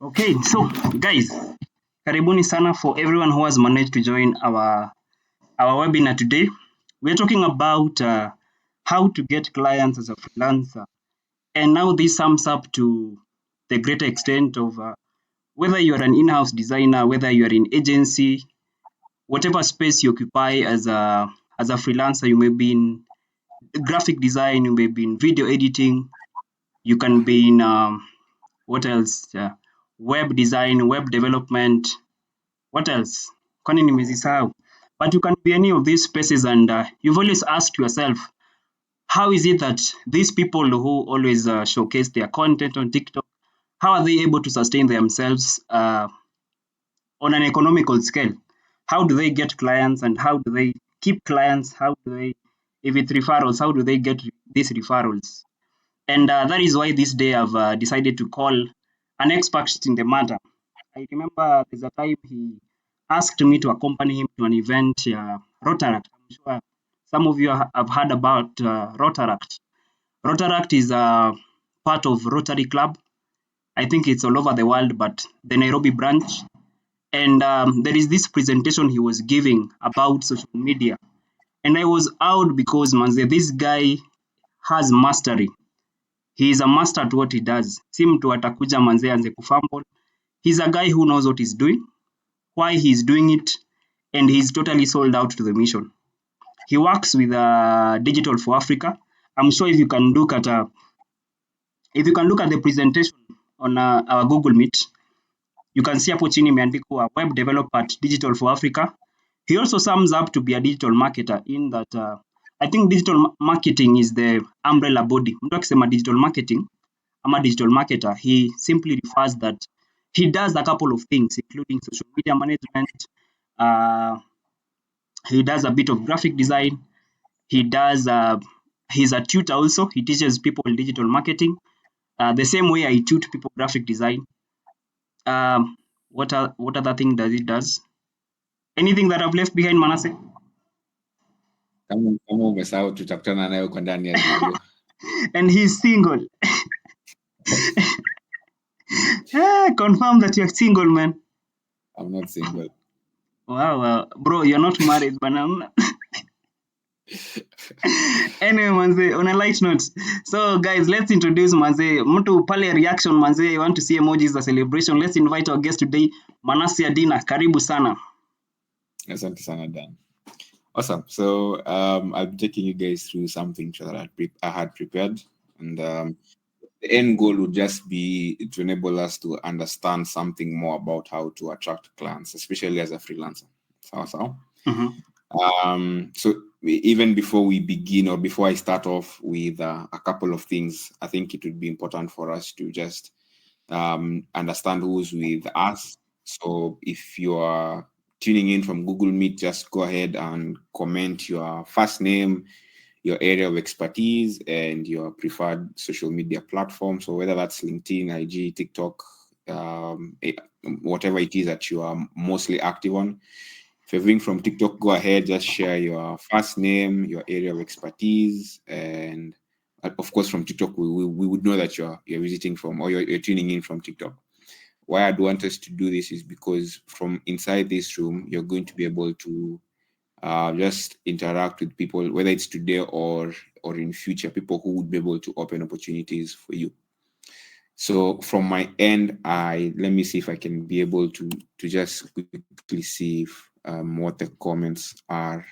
Okay, so guys, karibuni sana for everyone who has managed to join our webinar today. We're talking about how to get clients as a freelancer. And now this sums up to the greater extent of whether you're an in-house designer, whether you're in agency, whatever space you occupy as a freelancer, you may be in graphic design, you may be in video editing, you can be in what else? Web design, web development. What else? Kwani nimezisahau. But you can be any of these spaces, and you've always asked yourself, how is it that these people who always showcase their content on TikTok, how are they able to sustain themselves on an economical scale? How do they get clients, and how do they keep clients? How do they, if it's referrals, how do they get these referrals? And that is why this day I've decided to call an expert in the matter. I remember there's a time he asked me to accompany him to an event, Rotaract. I'm sure some of you have heard about Rotaract. Rotaract is a part of Rotary Club. I think it's all over the world, but the Nairobi branch. And there is this presentation he was giving about social media. And I was out because, man, this guy has mastery. He is a master at what he does. Si mtu atakuja manze anze kufumble. He's a guy who knows what he's doing, why he's doing it, and he's totally sold out to the mission. He works with Digital for Africa. I'm sure if you can look at the presentation on our Google Meet, you can see hapo chini imeandikwa web developer at Digital for Africa. He also sums up to be a digital marketer in that I think digital marketing is the umbrella body. Mtu akisema digital marketing ama digital marketer, he simply refers that he does a couple of things, including social media management. He does a bit of graphic design. He's a tutor also. He teaches people digital marketing. The same way I tutor people graphic design. What other thing does it does? Anything that I've left behind, Manasseh? Kama umesahau tutakutana nayo kwa ndani ya video. And he's single. Confirm that you're single, man. I'm not single. Wow, bro, you're not married, but anyway, manze, on a light note. So, guys, let's introduce manze. Mtu pale reaction, manze. You want to see emojis, a celebration. Let's invite our guest today, Manasseh Adina. Karibu sana. Asante sana, Dan. Awesome. So I'll be taking you guys through something that I had prepared. And the end goal would just be to enable us to understand something more about how to attract clients, especially as a freelancer. So even before we begin, or before I start off with a couple of things, I think it would be important for us to just understand who's with us. So if you are tuning in from Google Meet, just go ahead and comment your first name, your area of expertise, and your preferred social media platform. So whether that's LinkedIn, IG, TikTok, whatever it is that you are mostly active on. If you're viewing from TikTok, go ahead, just share your first name, your area of expertise, and of course from TikTok, we would know that you're visiting from, or you're tuning in from TikTok. Why I'd want us to do this is because from inside this room, you're going to be able to just interact with people, whether it's today or in future, people who would be able to open opportunities for you. So from my end, let me see if I can be able to just quickly see if, what the comments are.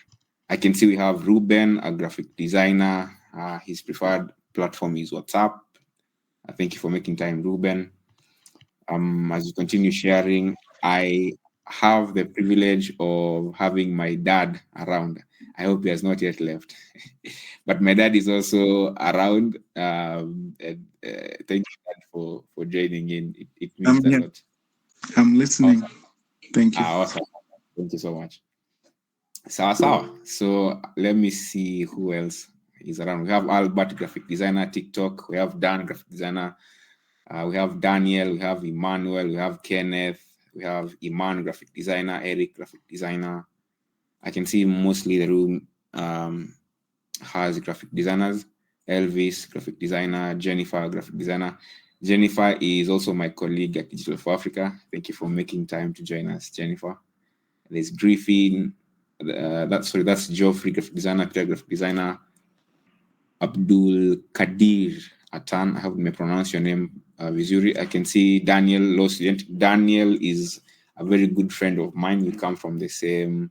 I can see we have Ruben, a graphic designer. His preferred platform is WhatsApp. Thank you for making time, Ruben. As you continue sharing, I have the privilege of having my dad around. I hope he has not yet left, but my dad is also around. And, thank you, Dad, for joining in. It means a lot. I'm listening. Awesome. Thank you. Awesome. Thank you so much. So let me see who else is around. We have Albert, graphic designer, TikTok. We have Dan, graphic designer. We have Daniel, we have Emmanuel, we have Kenneth, we have Iman, graphic designer, Eric, graphic designer. I can see mostly the room has graphic designers. Elvis, graphic designer, Jennifer, graphic designer. Jennifer is also my colleague at Digital for Africa. Thank you for making time to join us, Jennifer. There's Griffin, that's Geoffrey, graphic designer, Peter, graphic designer, Abdul Kadir Atan. I hope I may pronounce your name Vizuri. I can see Daniel, law student. Daniel is a very good friend of mine. We come from the same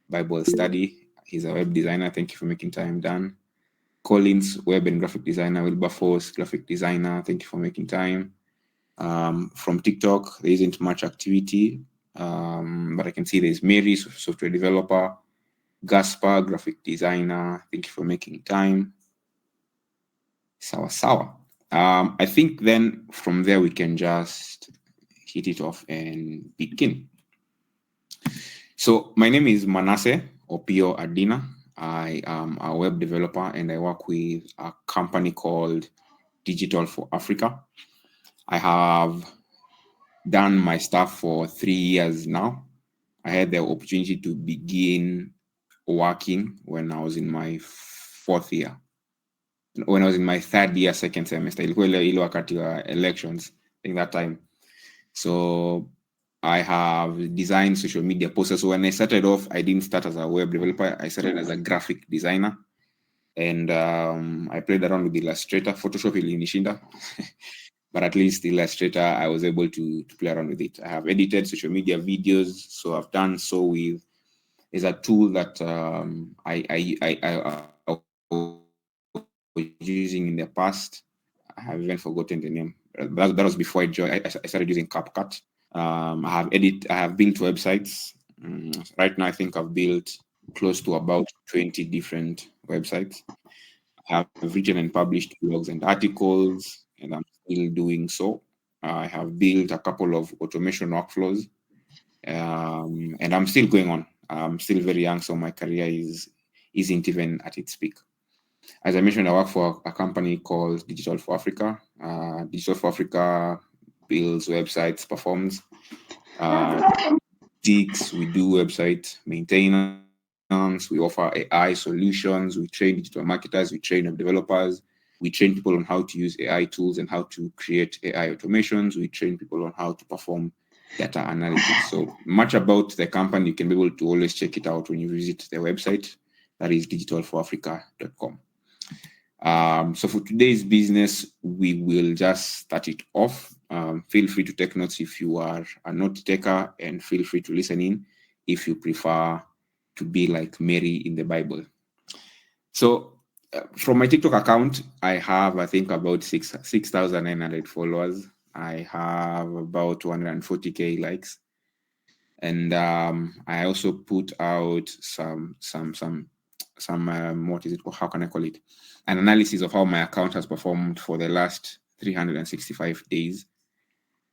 Bible study. He's a web designer. Thank you for making time, Dan. Collins, web and graphic designer. Wilberforce, graphic designer. Thank you for making time. From TikTok, there isn't much activity, but I can see there's Mary, software developer. Gaspar, graphic designer. Thank you for making time. Sawa. I think then from there we can just hit it off and begin. So my name is Manasseh Opio Adina. I am a web developer and I work with a company called Digital for Africa. I have done my stuff for 3 years now. I had the opportunity to begin working when I was in my 4th year. When I was in my 3rd year, 2nd semester, ilikuwa ile wakati wa elections, I think that time. So I have designed social media posters. So when I started off, I didn't start as a web developer. I started as a graphic designer. And I played around with Illustrator. Photoshop ilinishinda. But at least Illustrator, I was able to play around with it. I have edited social media videos. So I've done so with, is a tool that I was using in the past. I have even forgotten the name. That was before I joined. I started using CapCut. I have built websites. Right now, I think I've built close to about 20 different websites. I have written and published blogs and articles, and I'm still doing so. I have built a couple of automation workflows, and I'm still going on. I'm still very young, so my career isn't even at its peak. As I mentioned, I work for a company called Digital for Africa. Digital for Africa builds websites, performs gigs. We do website maintenance. We offer AI solutions. We train digital marketers. We train web developers. We train people on how to use AI tools and how to create AI automations. We train people on how to perform data analytics. So much about the company, you can be able to always check it out when you visit the website. That is digitalforafrica.com. So for today's business, we will just start it off. Feel free to take notes if you are a note taker, and feel free to listen in if you prefer to be like Mary in the Bible. So from my TikTok account, I have, I think, about 6,900 followers. I have about 240K likes. And I also put out some what is it, how can I call it? An analysis of how my account has performed for the last 365 days.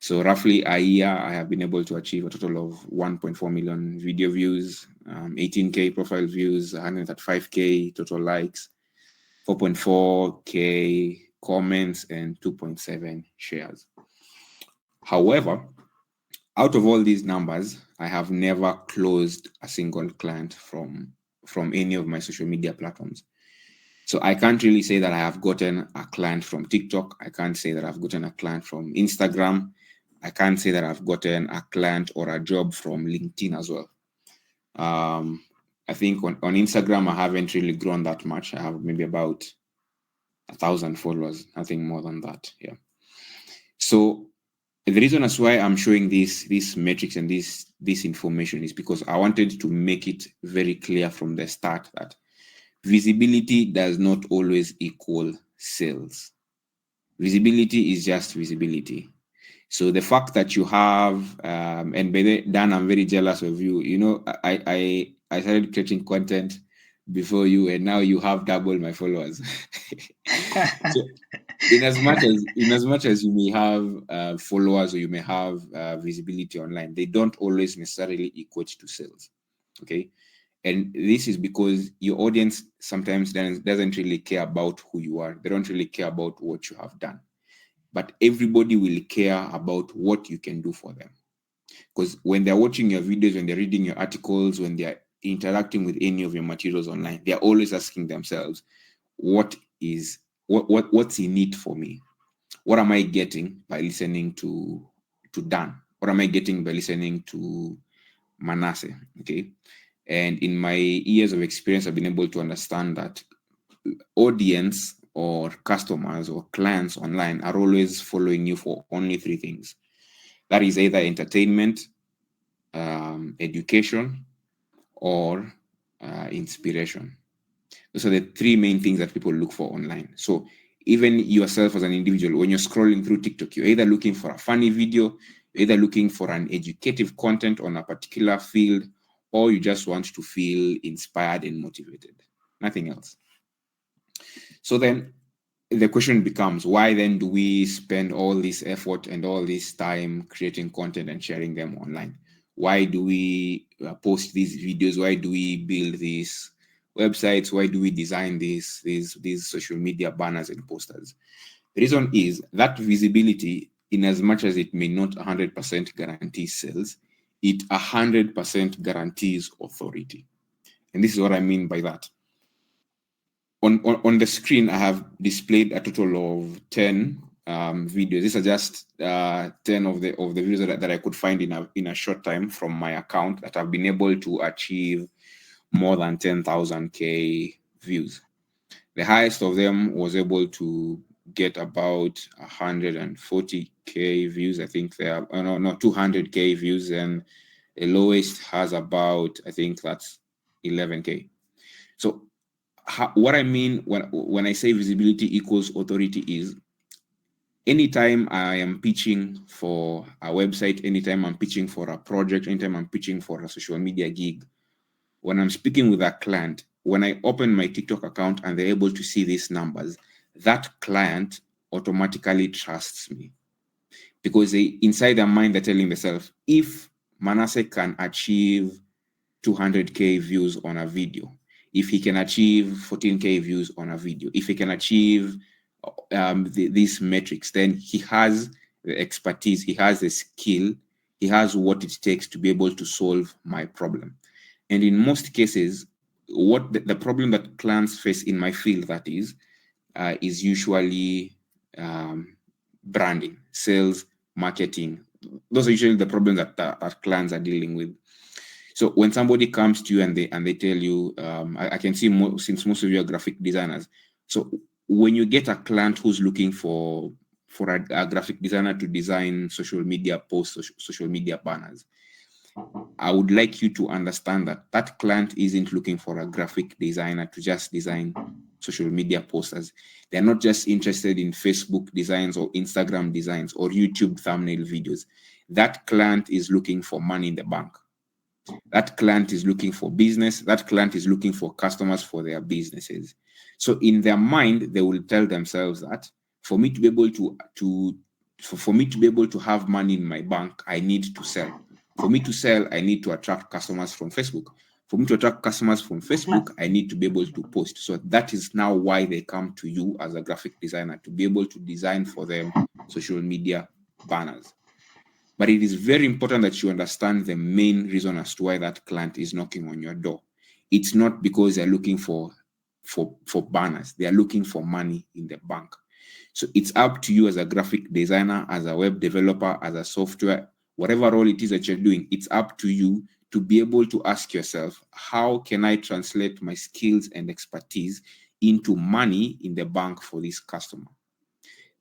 So roughly a year, I have been able to achieve a total of 1.4 million video views, 18K profile views, 135K total likes, 4.4K comments, and 2.7 shares. However, out of all these numbers, I have never closed a single client from any of my social media platforms. So I can't really say that I have gotten a client from TikTok. I can't say that I've gotten a client from Instagram. I can't say that I've gotten a client or a job from LinkedIn as well. I think on Instagram, I haven't really grown that much. I have maybe about 1,000 followers, nothing more than that. Yeah. So the reason as why I'm showing these metrics and this information is because I wanted to make it very clear from the start that visibility does not always equal sales. Visibility is just visibility. So the fact that you have, and by the Dan, I'm very jealous of you. You know, I started creating content before you, and now you have double my followers. So, in as much as you may have followers or you may have visibility online, they don't always necessarily equate to sales. Okay. And this is because your audience sometimes doesn't really care about who you are. They don't really care about what you have done. But everybody will care about what you can do for them. Because when they're watching your videos, when they're reading your articles, when they're interacting with any of your materials online, they're always asking themselves, what is what's in it for me? What am I getting by listening to Dan? What am I getting by listening to Manasseh? Okay. And in my years of experience, I've been able to understand that audience or customers or clients online are always following you for only three things. That is either entertainment, education, or inspiration. Those are the three main things that people look for online. So even yourself as an individual, when you're scrolling through TikTok, you're either looking for a funny video, you're either looking for an educative content on a particular field, or you just want to feel inspired and motivated. Nothing else. So then the question becomes, why then do we spend all this effort and all this time creating content and sharing them online? Why do we post these videos? Why do we build these websites? Why do we design these social media banners and posters? The reason is that visibility, in as much as it may not 100% guarantee sales, it 100% guarantees authority. And this is what I mean by that. On the screen, I have displayed a total of 10 videos. These are just 10 of the videos that I could find in a short time from my account that have been able to achieve more than 10,000K views. The highest of them was able to get about 140K views. I think they are, no, 200K views, and the lowest has about, I think that's 11K. So what I mean when I say visibility equals authority is, anytime I am pitching for a website, anytime I'm pitching for a project, anytime I'm pitching for a social media gig, when I'm speaking with a client, when I open my TikTok account and they're able to see these numbers, that client automatically trusts me, because inside their mind, they're telling themselves, if Manasseh can achieve 200K views on a video, if he can achieve 14K views on a video, if he can achieve these metrics, then he has the expertise, he has the skill, he has what it takes to be able to solve my problem. And in most cases, what the problem that clients face in my field, that is usually branding, sales, marketing. Those are usually the problems that clients are dealing with. So when somebody comes to you and they tell you, I can see since most of you are graphic designers. So when you get a client who's looking for a graphic designer to design social media posts, social media banners, I would like you to understand that that client isn't looking for a graphic designer to just design social media posters. They're not just interested in Facebook designs or Instagram designs or YouTube thumbnail videos. That client is looking for money in the bank. That client is looking for business. That client is looking for customers for their businesses. So in their mind, they will tell themselves that for me to be able to have money in my bank, I need to sell. For me to sell, I need to attract customers from Facebook. For me to attract customers from Facebook, I need to be able to post. So that is now why they come to you as a graphic designer, to be able to design for them social media banners. But it is very important that you understand the main reason as to why that client is knocking on your door. It's not because they're looking for banners. They are looking for money in the bank. So it's up to you as a graphic designer, as a web developer, as a software, whatever role it is that you're doing, it's up to you to be able to ask yourself, how can I translate my skills and expertise into money in the bank for this customer?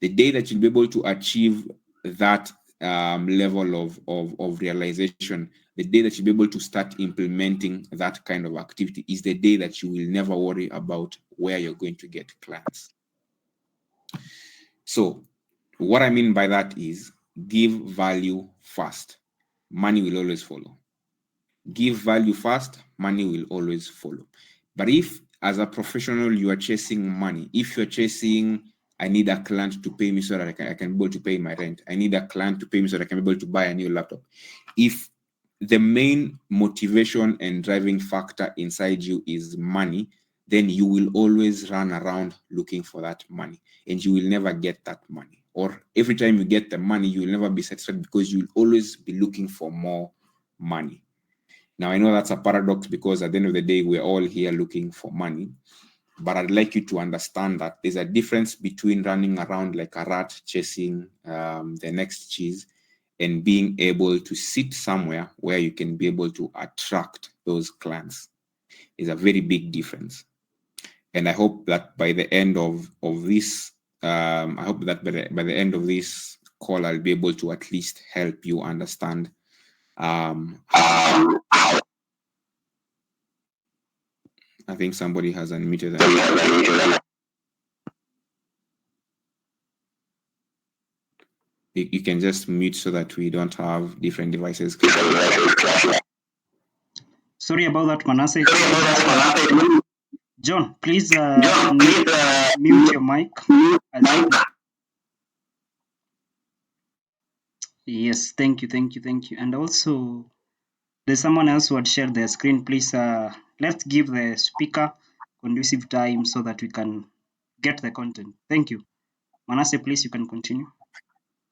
The day that you'll be able to achieve that level of realization, the day that you'll be able to start implementing that kind of activity is the day that you will never worry about where you're going to get clients. So what I mean by that is, give value first. Money will always follow. Give value first, money will always follow. But if as a professional you are chasing money, if you're chasing, I need a client to pay me so that I can be able to pay my rent, I need a client to pay me so that I can be able to buy a new laptop. If the main motivation and driving factor inside you is money, then you will always run around looking for that money, and you will never get that money. Or every time you get the money, you will never be satisfied, because you'll always be looking for more money. Now, I know that's a paradox, because at the end of the day, we're all here looking for money. but I'd like you to understand that there's a difference between running around like a rat chasing the next cheese and being able to sit somewhere where you can be able to attract those clients. Is a very big difference. And I hope that by the end of this, I hope that by the end of this call, I'll be able to at least help you understand how. I think somebody has unmuted them. You can just mute so that we don't have different devices. Sorry about that, Manasseh. John, please mute your mic. Yes, thank you. And also, there's someone else who had shared their screen. Please, let's give the speaker conducive time so that we can get the content. Thank you. Manasseh, please, you can continue.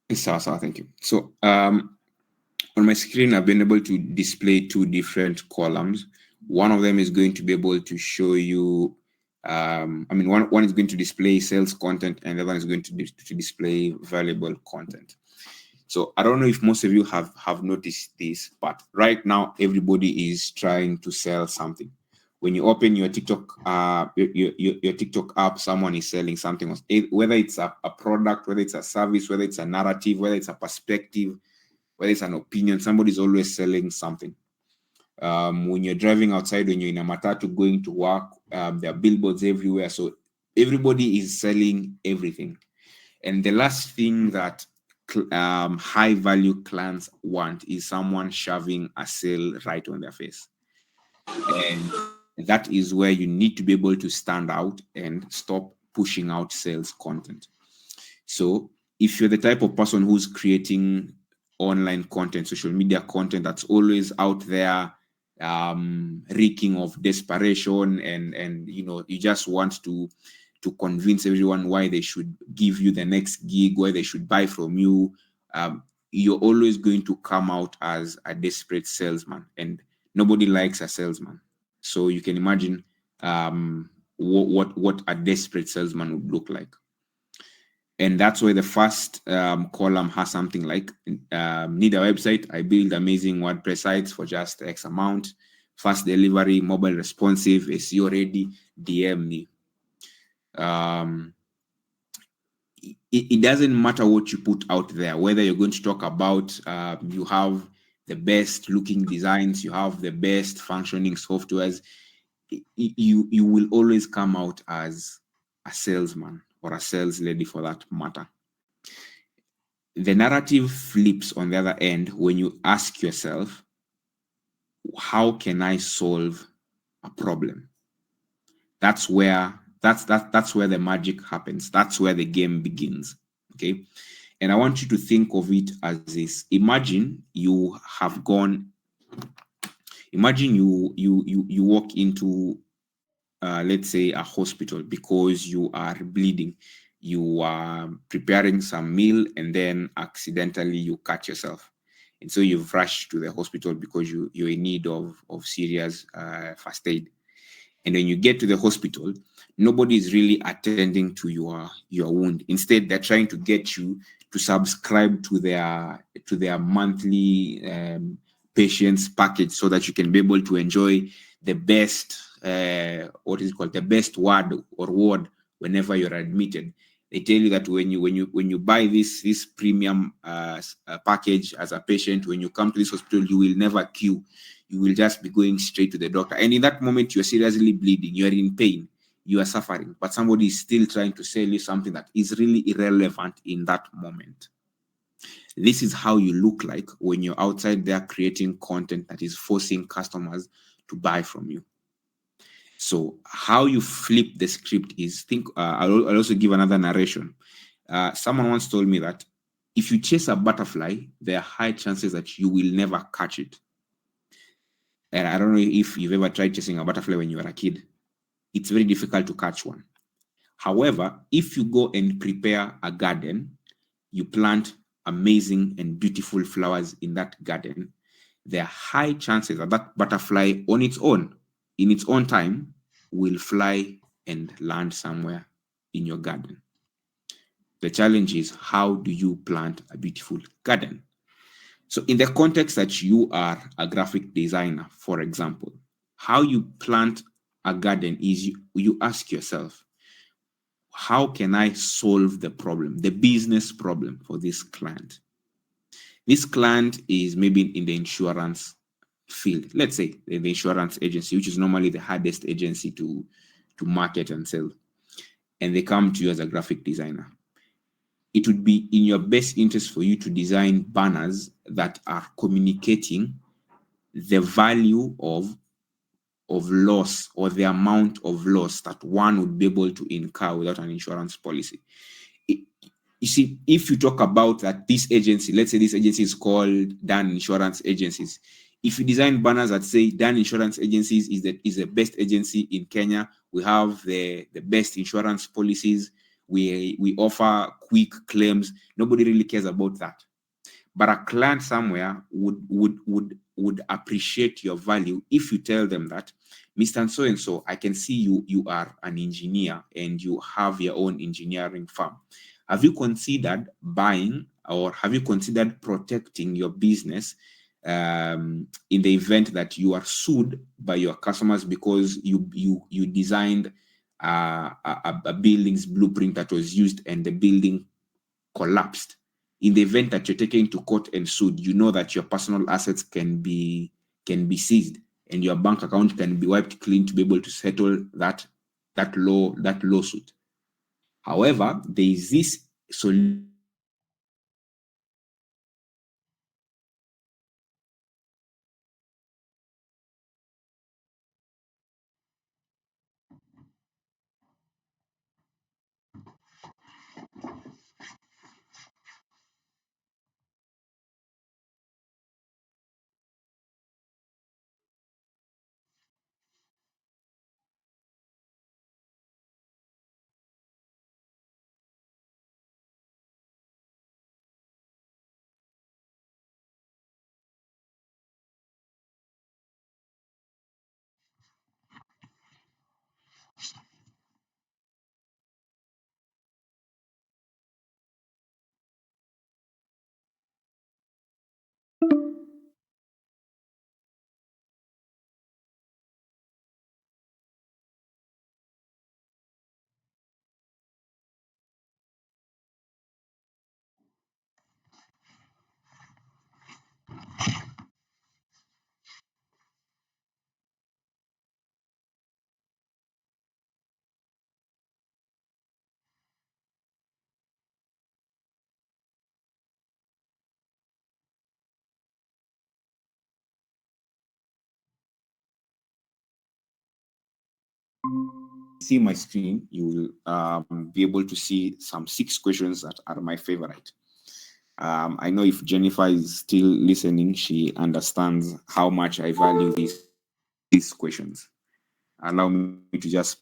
Thank you. So, on my screen, I've been able to display two different columns. One of them is going to be able to show you, one is going to display sales content, and the other one is going to display valuable content. So I don't know if most of you have noticed this, but right now everybody is trying to sell something. When you open your TikTok, your TikTok app, someone is selling something, whether it's a product, whether it's a service, whether it's a narrative, whether it's a perspective, whether it's an opinion, somebody's always selling something. When you're driving outside, when you're in a matatu going to work, there are billboards everywhere. So everybody is selling everything. And the last thing that high value clients want is someone shoving a sale right on their face. And that is where you need to be able to stand out and stop pushing out sales content. So if you're the type of person who's creating online content, social media content that's always out there, reeking of desperation, and you just want to convince everyone why they should give you the next gig, why they should buy from you, you're always going to come out as a desperate salesman, and nobody likes a salesman. So you can imagine what a desperate salesman would look like. And that's why the first column has something like, need a website, I build amazing WordPress sites for just X amount, fast delivery, mobile responsive, SEO ready, DM me. It doesn't matter what you put out there, whether you're going to talk about you have the best looking designs, you have the best functioning softwares, you will always come out as a salesman or a sales lady for that matter. The narrative flips on the other end when you ask yourself, how can I solve a problem? That's where the magic happens. That's where the game begins. Okay. And I want you to think of it as this. Imagine you walk into let's say a hospital because you are bleeding. You are preparing some meal and then accidentally you cut yourself. And so you've rushed to the hospital because you're in need of serious first aid. And when you get to the hospital, nobody is really attending to your wound. Instead, they're trying to get you to subscribe to their monthly patients package so that you can be able to enjoy the best the best ward whenever you're admitted. They tell you that when you buy this premium package as a patient, when you come to this hospital, you will never queue. You will just be going straight to the doctor. And in that moment, you're seriously bleeding, you're in pain, you are suffering, but somebody is still trying to sell you something that is really irrelevant in that moment. This is how you look like when you're outside there creating content that is forcing customers to buy from you. So how you flip the script is, I'll also give another narration. Someone once told me that if you chase a butterfly, there are high chances that you will never catch it. And I don't know if you've ever tried chasing a butterfly when you were a kid. It's very difficult to catch one. However, if you go and prepare a garden, you plant amazing and beautiful flowers in that garden, there are high chances that that butterfly on its own, in its own time, will fly and land somewhere in your garden. The challenge is, how do you plant a beautiful garden? So in the context that you are a graphic designer, for example, how you plant a garden is you ask yourself, how can I solve the problem, the business problem for this client? This client is maybe in the insurance field. Let's say the insurance agency, which is normally the hardest agency to market and sell. And they come to you as a graphic designer. It would be in your best interest for you to design banners that are communicating the value of loss, or the amount of loss that one would be able to incur without an insurance policy. You see, if you talk about that this agency, let's say this agency is called Dan Insurance Agencies. If you design banners that say Dan Insurance Agencies is the best agency in Kenya, we have the best insurance policies, we offer quick claims, nobody really cares about that. But a client somewhere would appreciate your value if you tell them that, Mr. So-and-so, I can see you are an engineer and you have your own engineering firm. Have you considered buying, or have you considered protecting your business in the event that you are sued by your customers because you designed a building's blueprint that was used and the building collapsed? In the event that you're taken to court and sued, you know that your personal assets can be seized and your bank account can be wiped clean to be able to settle that lawsuit. However, there is this solution. See my screen, you will be able to see some 6 questions that are my favorite. I know if Jennifer is still listening, she understands how much I value these questions. Allow me to just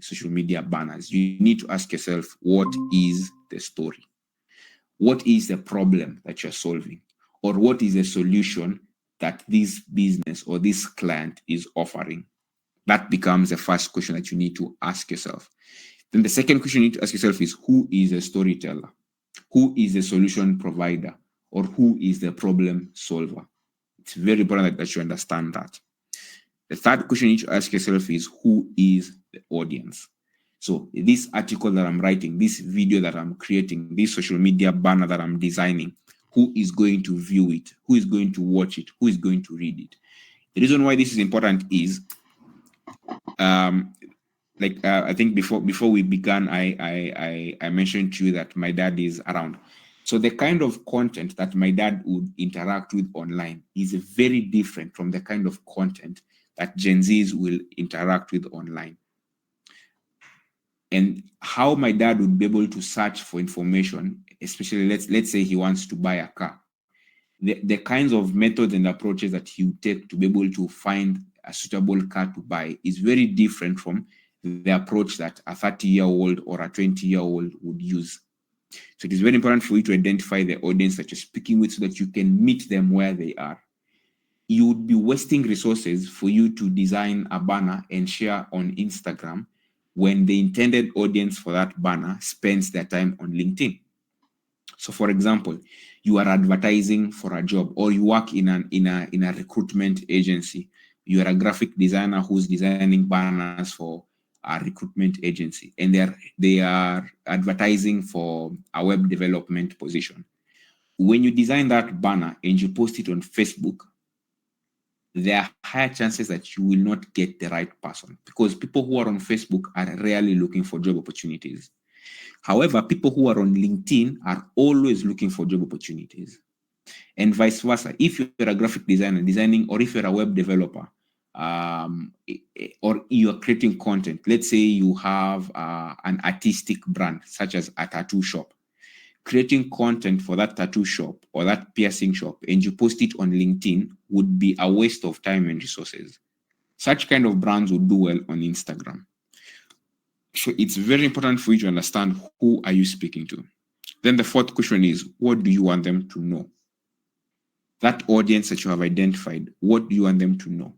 social media banners. You need to ask yourself, what is the story? What is the problem that you're solving? Or what is the solution that this business or this client is offering? That becomes the first question that you need to ask yourself. Then the second question you need to ask yourself is, who is a storyteller? Who is the solution provider? Or who is the problem solver? It's very important that you understand that. The third question you need to ask yourself is, who is the audience? So this article that I'm writing, this video that I'm creating, this social media banner that I'm designing, who is going to view it? Who is going to watch it? Who is going to read it? The reason why this is important is, I think before we began, I mentioned to you that my dad is around. So the kind of content that my dad would interact with online is very different from the kind of content that Gen Zs will interact with online. And how my dad would be able to search for information, especially let's say he wants to buy a car, the kinds of methods and approaches that he would take to be able to find a suitable car to buy is very different from the approach that a 30-year-old or a 20-year-old would use. So it is very important for you to identify the audience that you're speaking with so that you can meet them where they are. You would be wasting resources for you to design a banner and share on Instagram when the intended audience for that banner spends their time on LinkedIn. So for example, you are advertising for a job, or you work in a recruitment agency. You are a graphic designer who's designing banners for a recruitment agency, and they are advertising for a web development position. When you design that banner and you post it on Facebook, there are higher chances that you will not get the right person, because people who are on Facebook are rarely looking for job opportunities. However, people who are on LinkedIn are always looking for job opportunities, and vice versa. If you're a graphic designer designing, or if you're a web developer, or you're creating content, let's say you have an artistic brand such as a tattoo shop, creating content for that tattoo shop or that piercing shop and you post it on LinkedIn would be a waste of time and resources. Such kind of brands would do well on Instagram. So it's very important for you to understand who are you speaking to. Then the fourth question is, what do you want them to know? That audience that you have identified, what do you want them to know?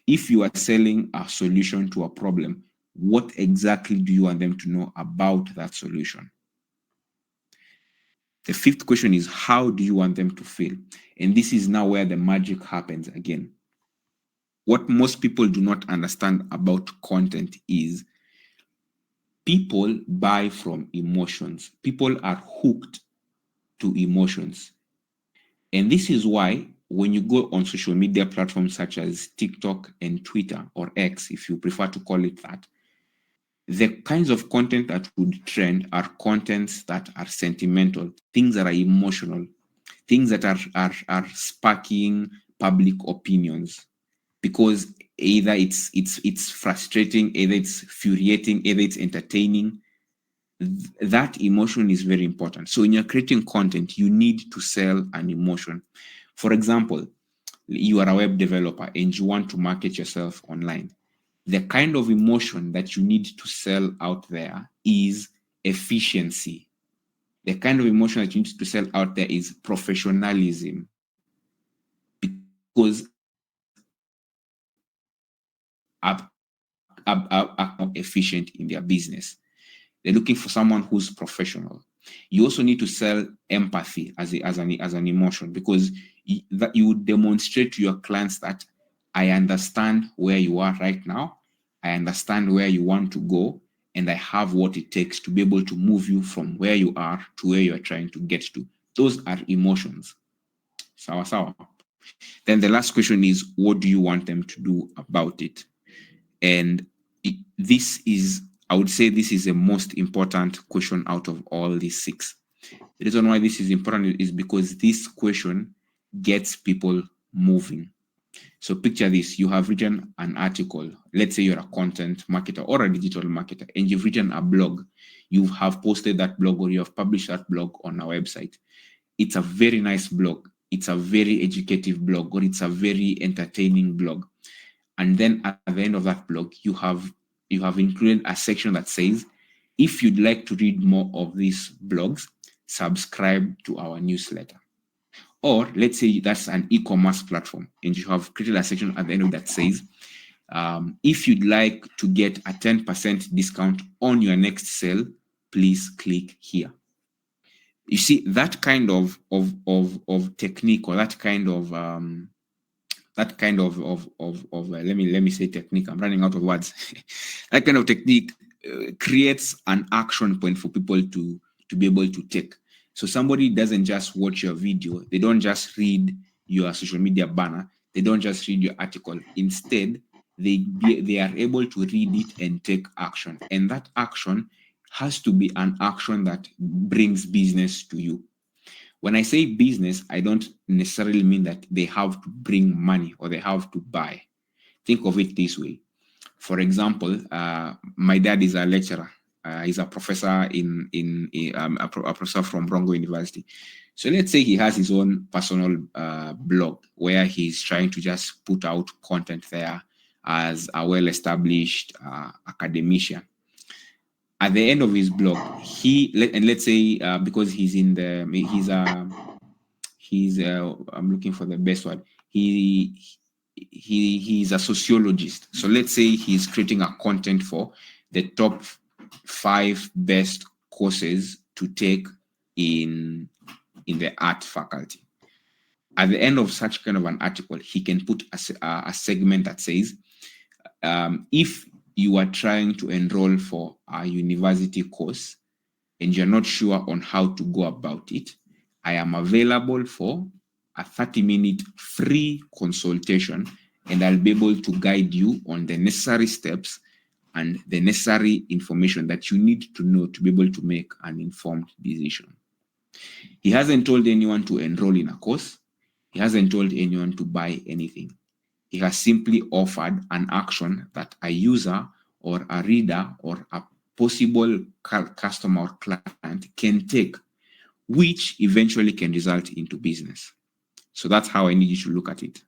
If you are selling a solution to a problem, what exactly do you want them to know about that solution? The fifth question is, how do you want them to feel? And this is now where the magic happens again. What most people do not understand about content is people buy from emotions. People are hooked to emotions. And this is why when you go on social media platforms such as TikTok and Twitter, or X, if you prefer to call it that, the kinds of content that would trend are contents that are sentimental, things that are emotional, things that are sparking public opinions, because either it's frustrating, either it's infuriating, either it's entertaining. That emotion is very important. So when you're creating content, you need to sell an emotion. For example, you are a web developer and you want to market yourself online. The kind of emotion that you need to sell out there is efficiency. The kind of emotion that you need to sell out there is professionalism, because are efficient in their business. They're looking for someone who's professional. You also need to sell empathy as an emotion, because you would demonstrate to your clients that I understand where you are right now, I understand where you want to go, and I have what it takes to be able to move you from where you are to where you're trying to get to. Those are emotions. Sawa sawa. Then the last question is, what do you want them to do about it? And this is, I would say, this is the most important question out of all these six. The reason why this is important is because this question gets people moving. So picture this, you have written an article. Let's say you're a content marketer or a digital marketer, and you've written a blog. You have posted that blog, or you have published that blog on our website. It's a very nice blog. It's a very educative blog, or it's a very entertaining blog. And then at the end of that blog, you have included a section that says, if you'd like to read more of these blogs, subscribe to our newsletter. Or let's say that's an e-commerce platform, and you have created a section at the end of that says, if you'd like to get a 10% discount on your next sale, please click here. You see, that kind of technique, or that kind of let me say technique. I'm running out of words. That kind of technique creates an action point for people to be able to take. So somebody doesn't just watch your video, they don't just read your social media banner, they don't just read your article. Instead, they are able to read it and take action. And that action has to be an action that brings business to you. When I say business, I don't necessarily mean that they have to bring money or they have to buy. Think of it this way. For example, my dad is a lecturer. He's a professor a professor from Rongo University. So let's say he has his own personal blog where he's trying to just put out content there as a well-established academician. At the end of his blog, let's say because I'm looking for the best word. He's a sociologist. So let's say he's creating a content for the top 5 best courses to take in the art faculty. At the end of such kind of an article, he can put a segment that says, if you are trying to enroll for a university course and you're not sure on how to go about it, I am available for a 30-minute free consultation, and I'll be able to guide you on the necessary steps and the necessary information that you need to know to be able to make an informed decision. He hasn't told anyone to enroll in a course. He hasn't told anyone to buy anything. He has simply offered an action that a user or a reader or a possible customer or client can take, which eventually can result into business. So that's how I need you to look at it.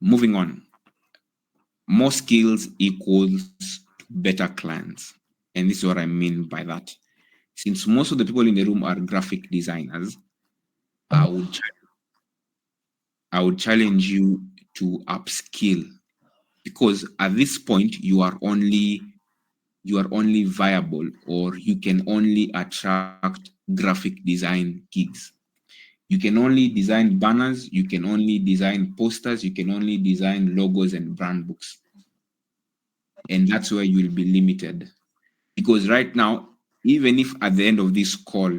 Moving on. More skills equals better clients. And this is what I mean by that. Since most of the people in the room are graphic designers, I would challenge you to upskill, because at this point you are only viable, or you can only attract graphic design gigs. You can only design banners, you can only design posters, you can only design logos and brand books. And that's where you will be limited. Because right now, even if at the end of this call,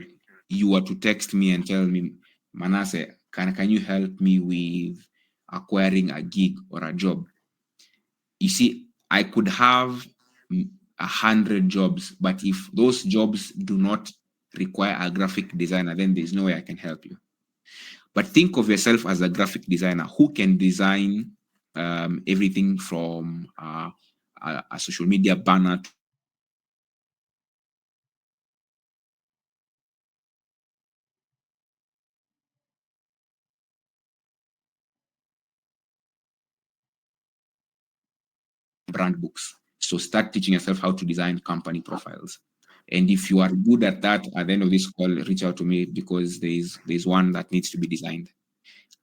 you were to text me and tell me, Manasseh, can you help me with acquiring a gig or a job? You see, I could have 100 jobs, but if those jobs do not require a graphic designer, then there's no way I can help you. But think of yourself as a graphic designer who can design everything from a social media banner to brand books. So start teaching yourself how to design company profiles. And if you are good at that, at the end of this call, reach out to me, because there's one that needs to be designed.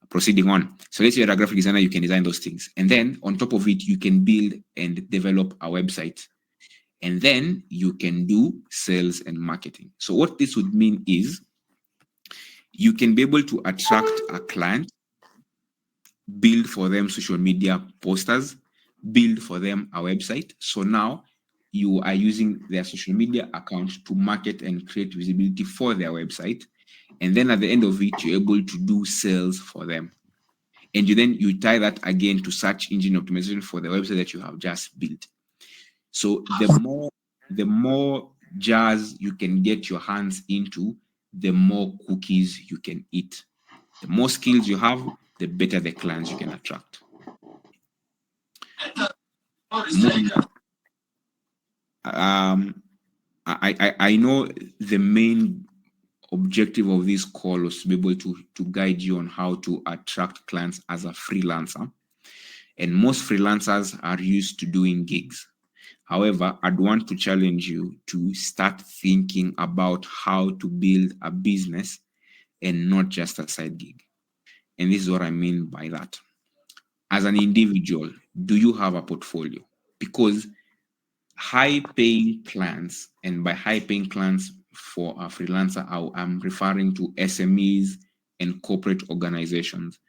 Proceeding on. So let's say you're a graphic designer, you can design those things. And then on top of it, you can build and develop a website. And then you can do sales and marketing. So what this would mean is you can be able to attract a client, build for them social media posters, build for them a website. So now you are using their social media account to market and create visibility for their website. And then at the end of it, you're able to do sales for them. And you tie that again to search engine optimization for the website that you have just built. So the more jazz you can get your hands into, the more cookies you can eat. The more skills you have, the better the clients you can attract. I know the main objective of this call was to be able to guide you on how to attract clients as a freelancer. And most freelancers are used to doing gigs. However, I'd want to challenge you to start thinking about how to build a business and not just a side gig. And this is what I mean by that. As an individual, do you have a portfolio? Because high-paying clients, and by high-paying clients for a freelancer, I'm referring to SMEs and corporate organizations.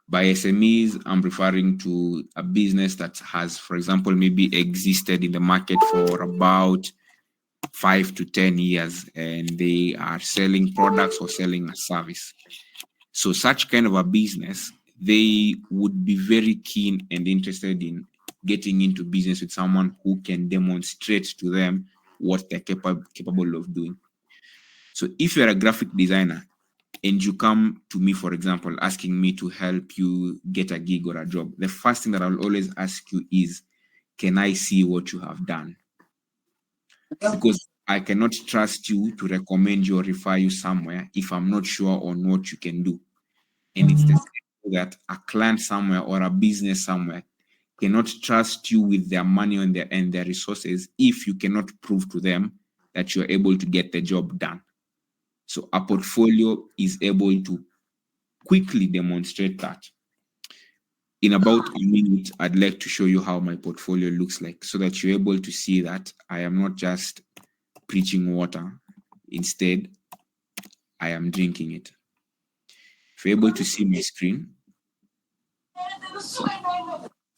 By SMEs, I'm referring to a business that has, for example, maybe existed in the market for about 5 to 10 years, and they are selling products or selling a service. So such kind of a business, they would be very keen and interested in getting into business with someone who can demonstrate to them what they're capable of doing. So if you're a graphic designer and you come to me, for example, asking me to help you get a gig or a job, the first thing that I'll always ask you is, can I see what you have done? Because I cannot trust you to recommend you or refer you somewhere if I'm not sure on what you can do. And it's the same that a client somewhere or a business somewhere cannot trust you with their money and their resources if you cannot prove to them that you're able to get the job done. So a portfolio is able to quickly demonstrate that. In about a minute, I'd like to show you how my portfolio looks like so that you're able to see that I am not just preaching water. Instead, I am drinking it. If you're able to see my screen,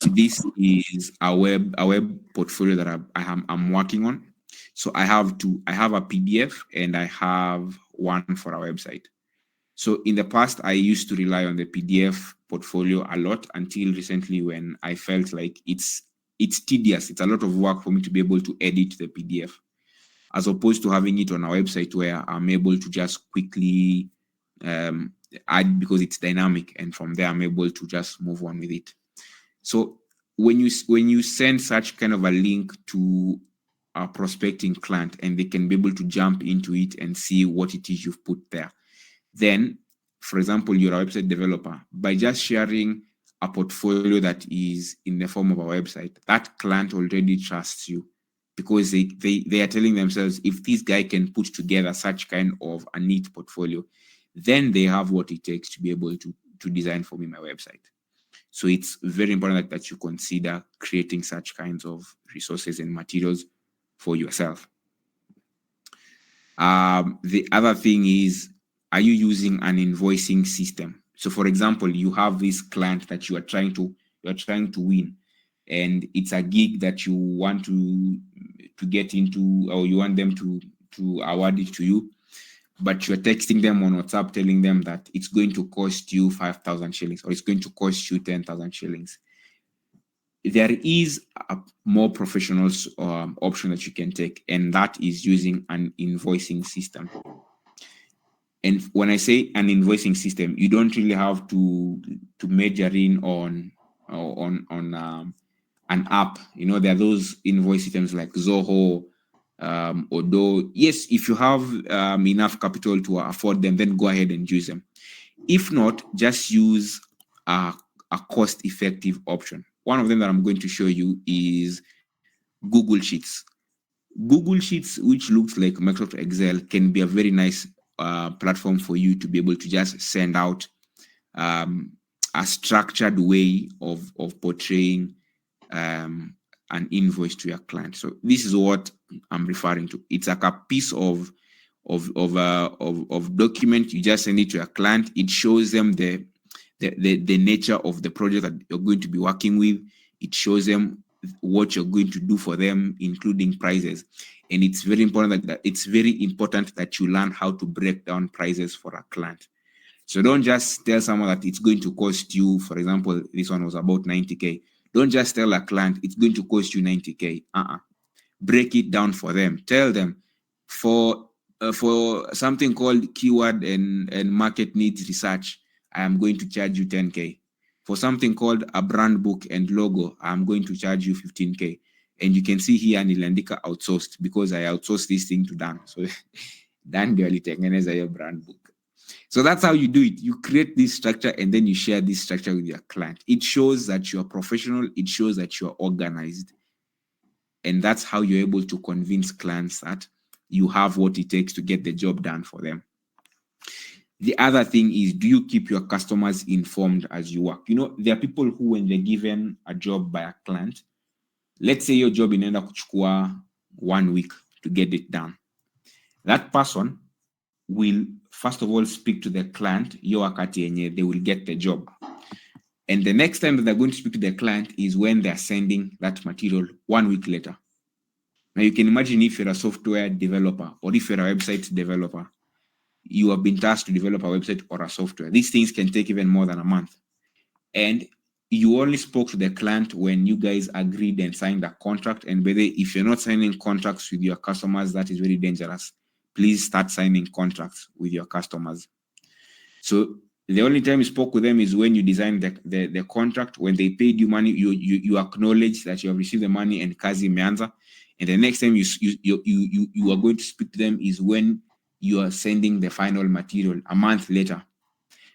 this is a web portfolio that I'm working on. So I have a PDF and I have one for our website. So in the past, I used to rely on the PDF portfolio a lot until recently when I felt like it's tedious. It's a lot of work for me to be able to edit the PDF, as opposed to having it on our website where I'm able to just quickly add, because it's dynamic, and from there I'm able to just move on with it. So when you send such kind of a link to a prospecting client and they can be able to jump into it and see what it is you've put there, then, for example, you're a website developer, by just sharing a portfolio that is in the form of a website, that client already trusts you, because they are telling themselves, if this guy can put together such kind of a neat portfolio, then they have what it takes to be able to design for me my website. So it's very important that you consider creating such kinds of resources and materials for yourself. The other thing is, are you using an invoicing system? So for example, you have this client that you are trying to win, and it's a gig that you want to get into, or you want them to award it to you, but you're texting them on WhatsApp telling them that it's going to cost you 5,000 shillings or it's going to cost you 10,000 shillings. There is a more professional option that you can take, and that is using an invoicing system. And when I say an invoicing system, you don't really have to major in on an app. You know, there are those invoice systems like Zoho, Odo. Yes, if you have enough capital to afford them, then go ahead and use them. If not, just use a cost-effective option. One of them that I'm going to show you is Google Sheets. Google Sheets, which looks like Microsoft Excel, can be a very nice platform for you to be able to just send out a structured way of portraying an invoice to your client. So this is what I'm referring to. It's like a piece of document. You just send it to your client. It shows them the nature of the project that you're going to be working with. It shows them what you're going to do for them, including prices. And it's very important that you learn how to break down prices for a client. So don't just tell someone that it's going to cost you, for example, this one was about 90K. Don't just tell a client it's going to cost you 90K. Break it down for them. Tell them for something called keyword and market needs research, I am going to charge you 10K. For something called a brand book and logo, I'm going to charge you 15K. And you can see here Nilandika outsourced, because I outsourced this thing to Dan. So Dan ndio alitengeneza your brand book. So that's how you do it. You create this structure and then you share this structure with your client. It shows that you're professional. It shows that you're organized. And that's how you're able to convince clients that you have what it takes to get the job done for them. The other thing is, do you keep your customers informed as you work? You know, there are people who, when they're given a job by a client, let's say your job inaenda kuchukua 1 week to get it done. That person will, first of all, speak to the client, they will get the job. And the next time that they're going to speak to the client is when they're sending that material 1 week later. Now you can imagine if you're a software developer or if you're a website developer, you have been tasked to develop a website or a software. These things can take even more than a month. And you only spoke to the client when you guys agreed and signed a contract. And by the way, if you're not signing contracts with your customers, that is very dangerous. Please start signing contracts with your customers. So the only time you spoke with them is when you designed the contract. When they paid you money, you acknowledge that you have received the money and kazi imeanza. And the next time you are going to speak to them is when you are sending the final material a month later.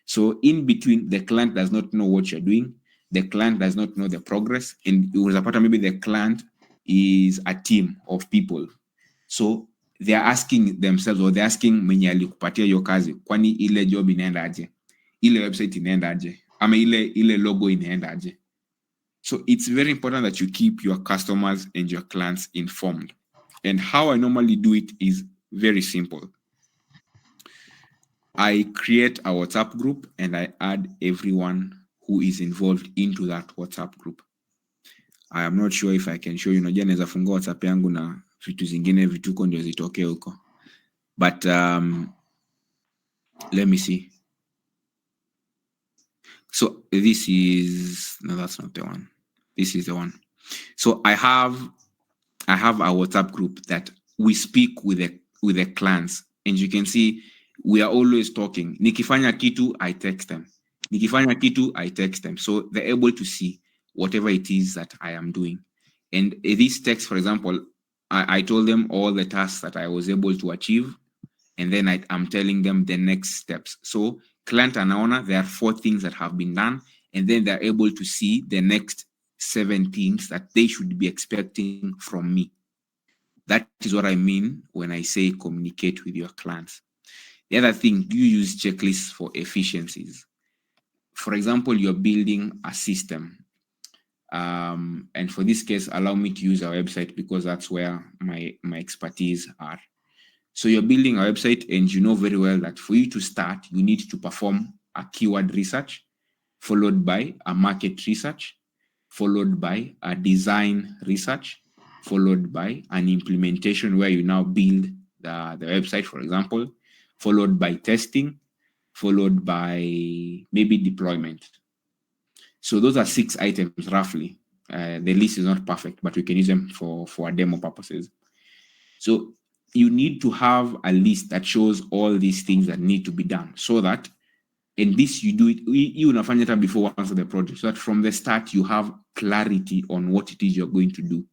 So in between, the client does not know what you're doing. The client does not know the progress. And it was a part of maybe the client is a team of people. So they are asking themselves, or they're asking mwenye alikupatia hiyo kazi, kwani ile job inaenda aje? Ile website inaenda aje? Ama ile logo inaenda aje? So it's very important that you keep your customers and your clients informed. And how I normally do it is very simple. I create a WhatsApp group and I add everyone who is involved into that WhatsApp group. I am not sure if I can show you. Najua naweza fungua WhatsApp yangu na vitu zingine vituko ndio zitokee huko. But let me see. So this is, no, that's not the one. This is the one. So I have a WhatsApp group that we speak with the clients, and you can see we are always talking. Nikifanya kitu, I text them. Nikifanya kitu, I text them. So they're able to see whatever it is that I am doing. And this text, for example, I told them all the tasks that I was able to achieve, and then I'm telling them the next steps. So client anaona, there are 4 things that have been done, and then they're able to see the next 7 things that they should be expecting from me. That is what I mean when I say communicate with your clients. The other thing, you use checklists for efficiencies. For example, you're building a system. And for this case, allow me to use our website because that's where my expertise are. So you're building a website and you know very well that for you to start, you need to perform a keyword research, followed by a market research, followed by a design research, followed by an implementation where you now build the website, for example, followed by testing, followed by maybe deployment. So those are 6 items roughly. The list is not perfect, but we can use them for demo purposes. So you need to have a list that shows all these things that need to be done so that, and this you do it, you unafanya hata before once of the project, so that from the start you have clarity on what it is you're going to do.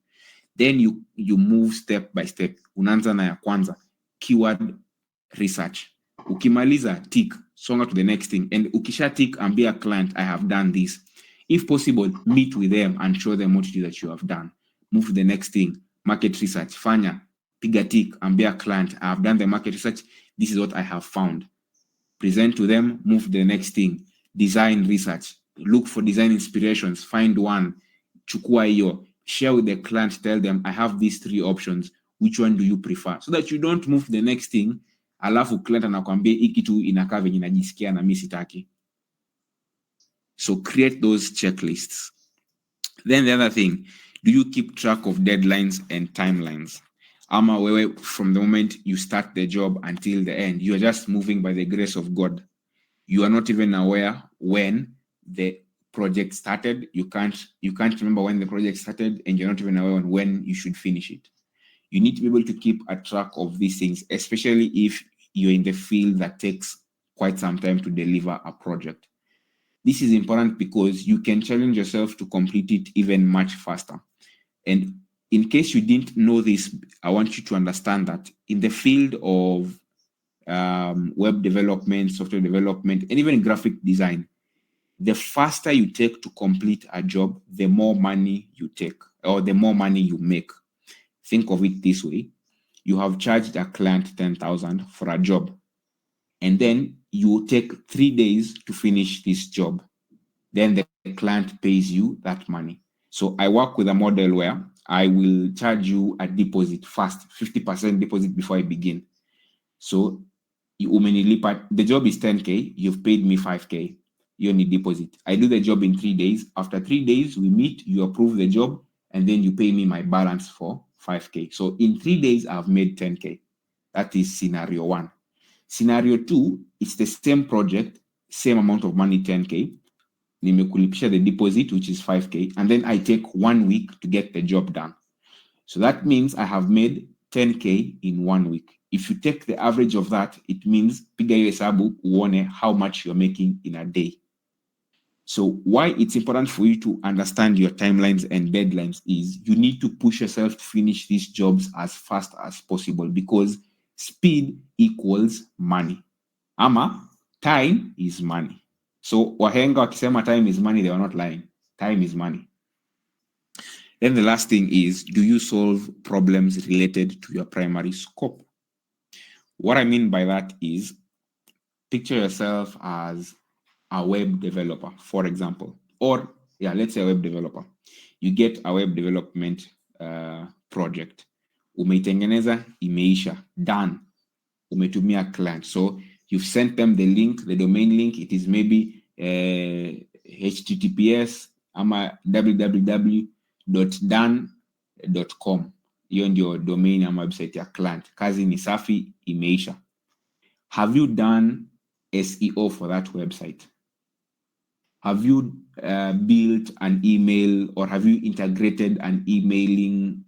Then you move step by step. Unaanza na ya kwanza, keyword research. Ukimaliza, tick, songa to the next thing. And ukisha tick, ambia client, I have done this. If possible, meet with them and show them what it is that you have done. Move to the next thing, market research. Fanya, piga tick, ambia client, I have done the market research. This is what I have found. Present to them, move to the next thing. Design research. Look for design inspirations. Find one. Chukua hiyo. Share with the client. Tell them, I have these 3 options. Which one do you prefer? So that you don't move to the next thing. Alafu client anakuambia hii kitu inakaa venye najisikia na mimi sitaki. So create those checklists. Then the other thing, do you keep track of deadlines and timelines? Ama wewe, from the moment you start the job until the end, you are just moving by the grace of God. You are not even aware when the project started. You can't remember when the project started, and you're not even aware when you should finish it. You need to be able to keep a track of these things, especially if you're in the field that takes quite some time to deliver a project. This is important because you can challenge yourself to complete it even much faster. And in case you didn't know this, I want you to understand that in the field of web development, software development, and even graphic design, the faster you take to complete a job, the more money you take, or the more money you make. Think of it this way. You have charged a client 10,000 for a job, and then you take 3 days to finish this job. Then the client pays you that money. So I work with a model where I will charge you a deposit first, 50% deposit before I begin. So the job is 10K, you've paid me 5K. you need deposit. I do the job in 3 days. After 3 days, we meet, you approve the job, and then you pay me my balance for 5K. So in 3 days, I've made 10K. That is scenario 1. Scenario 2, it's the same project, same amount of money, 10K. Nimekulipisha the deposit, which is 5K, and then I take 1 week to get the job done. So that means I have made 10K in 1 week. If you take the average of that, it means piga hiyo hesabu uone how much you're making in a day. So why it's important for you to understand your timelines and deadlines is you need to push yourself to finish these jobs as fast as possible, because speed equals money. Ama time is money. So wahenga wakisema time is money, they are not lying. Time is money. Then the last thing is, do you solve problems related to your primary scope? What I mean by that is, picture yourself as a web developer, for example, or let's say a web developer. You get a web development project. Umeitengeneza, imeisha, done. Umetumia client. So you've sent them the link, the domain link. It is maybe https ama www.dan.com. Hiyo ndio domain ama website ya client. Kazi ni safi, imeisha. Have you done SEO for that website? Have you built an email, or have you integrated an emailing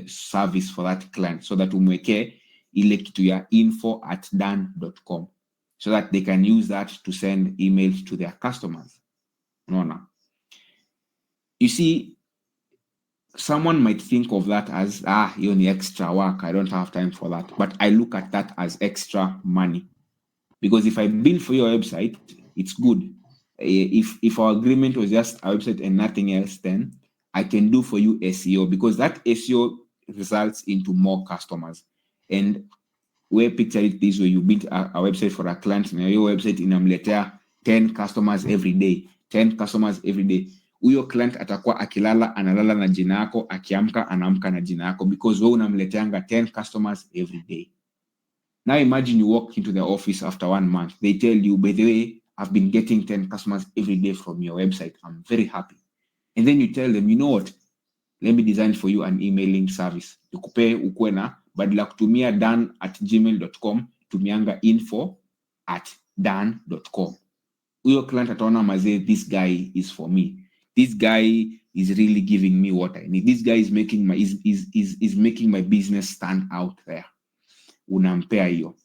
service for that client so that umweke ile kitu ya info@dan.com so that they can use that to send emails to their customers? No. You see, someone might think of that as, you need extra work, I don't have time for that. But I look at that as extra money. Because if I build for your website, it's good. If our agreement was just a website and nothing else, then I can do for you SEO, because that SEO results into more customers. And we picture it this way: you build a website for a client, and your website inamletea 10 customers every day. 10 customers every day. Huyo client atakuwa akilala analala na jina yako, akiamka anaamka na jina yako, because wewe unamleteanga 10 customers every day. Now imagine you walk into the office after 1 month. They tell you, by the way, I've been getting 10 customers every day from your website. I'm very happy. And then you tell them, you know what? Let me design for you an emailing service. Tukupe ukue na badala kutumia dan@gmail.com, tumianga info@dan.com. Your client ataona mazee, this guy is for me. This guy is really giving me what I need. This guy is making making my business stand out there. Unampea hiyo.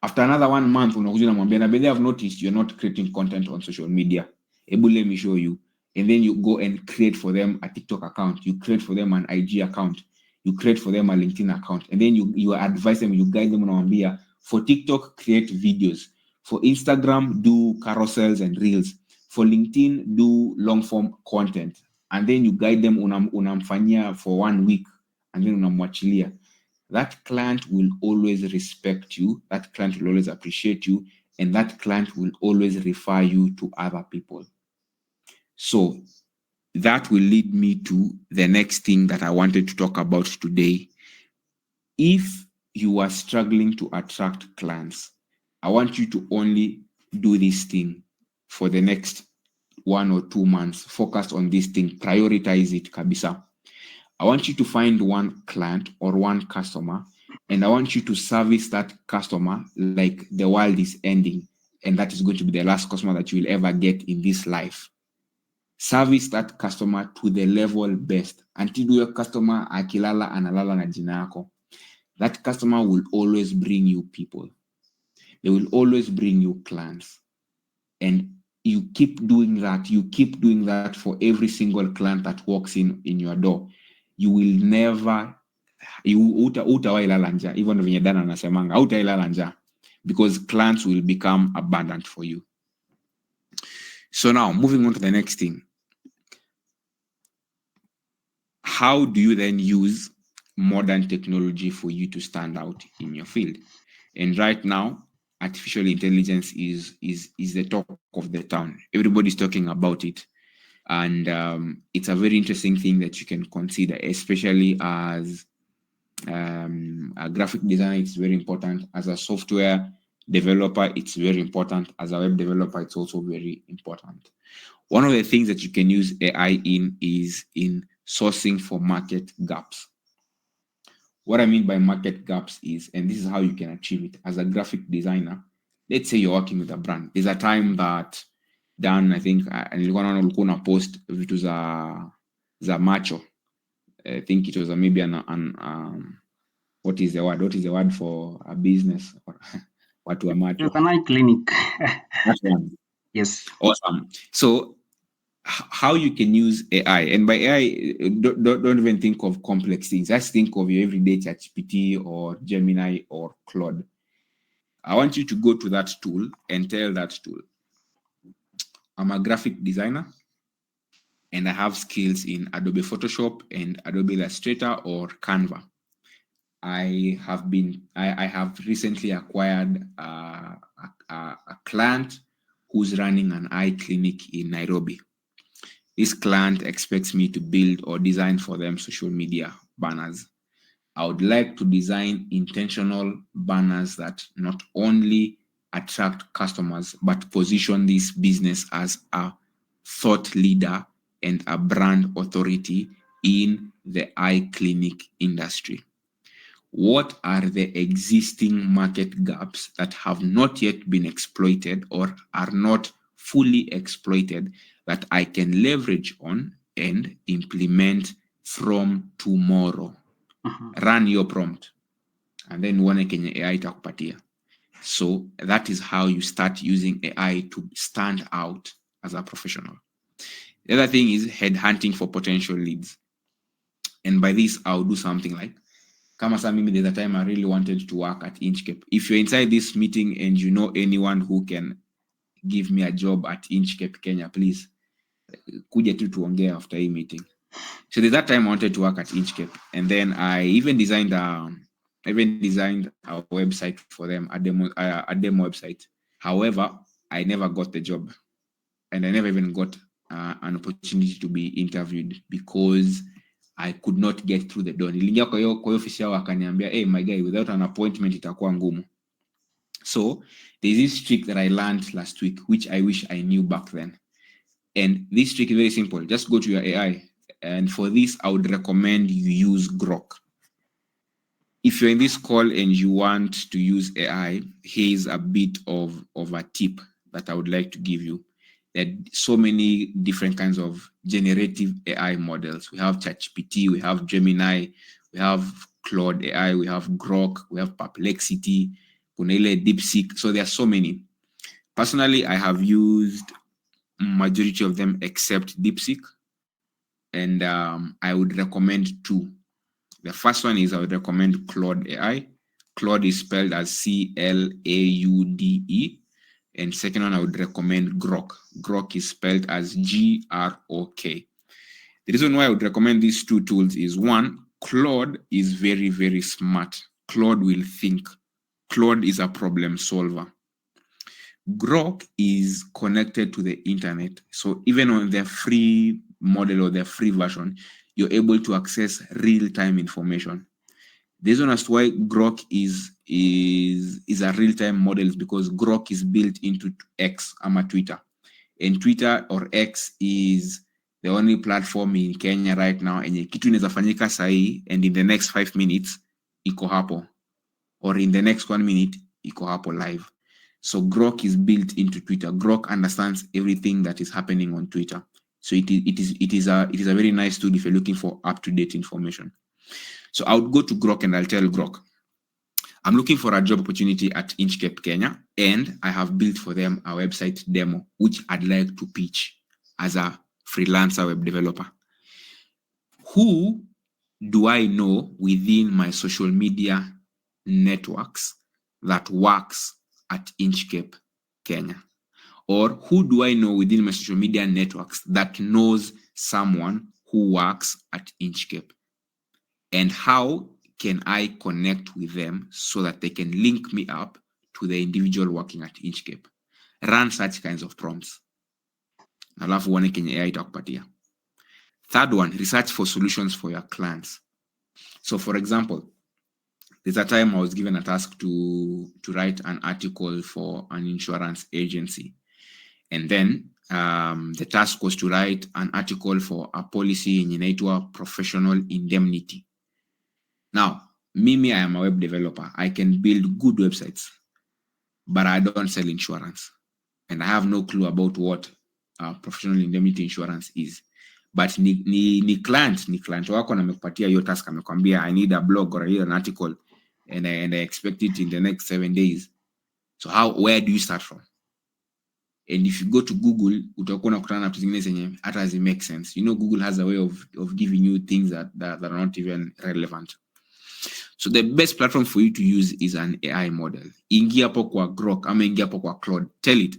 After another 1 month, unakuja unamwambia, na by the way, I've noticed you're not creating content on social media. Let me show you. And then you go and create for them a TikTok account. You create for them an IG account. You create for them a LinkedIn account. And then you advise them, you guide them, unamwambia, for TikTok, create videos. For Instagram, do carousels and reels. For LinkedIn, do long form content. And then you guide them, unamfanyia for 1 week, and then unamwachilia. That client will always respect you. That client will always appreciate you. And that client will always refer you to other people. So that will lead me to the next thing that I wanted to talk about today. If you are struggling to attract clients, I want you to only do this thing for the next 1 or 2 months. Focus on this thing. Prioritize it, kabisa. I want you to find one client or one customer, and I want you to service that customer like the world is ending, and that is going to be the last customer that you will ever get in this life. Service that customer to the level best until your customer akilala analala na jina yako. That customer will always bring you people. They will always bring you clients. And you keep doing that. You keep doing that for every single client that walks in your door. You will never, utawailala njaa, even venye Dana anasemanga, utailala njaa, because clients will become abundant for you. So now, moving on to the next thing. How do you then use modern technology for you to stand out in your field? And right now, artificial intelligence is the talk of the town. Everybody's talking about it. And it's a very interesting thing that you can consider, especially as a graphic designer. It's very important. As a software developer, it's very important. As a web developer, it's also very important. One of the things that you can use AI in is in sourcing for market gaps. What I mean by market gaps is, and this is how you can achieve it as a graphic designer. Let's say you're working with a brand. There's a time that Dan, I think, nilikuwa naona ulikuwa una post vitu za macho. I think it was maybe what is the word for a business or watu wa macho? It's an eye clinic. That one. Yes. Awesome. So how you can use AI, and by AI, don't even think of complex things. Just think of your everyday ChatGPT or Gemini or Claude. I want you to go to that tool and tell that tool, I'm a graphic designer and I have skills in Adobe Photoshop and Adobe Illustrator or Canva. I have recently acquired a client who's running an eye clinic in Nairobi. This client expects me to build or design for them social media banners. I would like to design intentional banners that not only attract customers, but position this business as a thought leader and a brand authority in the eye clinic industry. What are the existing market gaps that have not yet been exploited or are not fully exploited that I can leverage on and implement from tomorrow? Run your prompt and then uone kenye AI itakupatia. So that is how you start using AI to stand out as a professional. The other thing is headhunting for potential leads. And by this, I'll do something like, kama sa mimi, there's a time I really wanted to work at Inchcape. If you're inside this meeting and you know anyone who can give me a job at Inchcape Kenya, please, kuja tu tuongea after a meeting. So there's that time I wanted to work at Inchcape, and then I even designed a website for them, a demo website. However, I never got the job, and I never even got an opportunity to be interviewed because I could not get through the door. Niliingia kwa hiyo office yao akaniambia, hey my guy, without an appointment itakuwa ngumu. So there's this trick that I learned last week, which I wish I knew back then. And this trick is very simple. Just go to your AI. And for this, I would recommend you use Grok. If you're in this call and you want to use AI, here's a bit of a tip that I would like to give you. There are so many different kinds of generative AI models. We have ChatGPT, we have Gemini, we have Claude AI, we have Grok, we have Perplexity, Kunele, DeepSeek. So there are so many. Personally, I have used majority of them except DeepSeek, and I would recommend two. The first one is I would recommend Claude AI. Claude is spelled as CLAUDE. And second one, I would recommend Grok. Grok is spelled as GROK. The reason why I would recommend these two tools is, one, Claude is very, very smart. Claude will think. Claude is a problem solver. Grok is connected to the internet. So even on the free model or the free version, you're able to access real-time information. The reason as to why Grok is a real-time model is because Grok is built into X, Twitter. And Twitter or X is the only platform in Kenya right now, and kitu inaweza fanyika sahi, and in the next 5 minutes, iko hapo. Or in the next 1 minute, iko hapo live. So Grok is built into Twitter. Grok understands everything that is happening on Twitter. So it is a very nice tool if you're looking for up-to-date information. So I would go to Grok and I'll tell Grok, I'm looking for a job opportunity at Inchcape Kenya, and I have built for them a website demo, which I'd like to pitch as a freelancer web developer. Who do I know within my social media networks that works at Inchcape Kenya? Or who do I know within my social media networks that knows someone who works at Inchcape? And how can I connect with them so that they can link me up to the individual working at Inchcape? Run such kinds of prompts. Alafu uone kenye AI itakupatia. Third one, research for solutions for your clients. So for example, there's a time I was given a task to write an article for an insurance agency. And then the task was to write an article for a policy in inaitwa professional indemnity. Now, I am a web developer. I can build good websites, but I don't sell insurance. And I have no clue about what professional indemnity insurance is. But ni client wako na amekupatia hiyo task, amekwambia I need a blog or I need an article and I expect it in the next 7 days. So where do you start from? And if you go to Google, utakuwa unakutana na vitu zingine zenye hata hazi make sense. You know, Google has a way of giving you things that are not even relevant. So the best platform for you to use is an AI model. Ingia hapo kwa Grok ama ingia hapo kwa Claude. Tell it,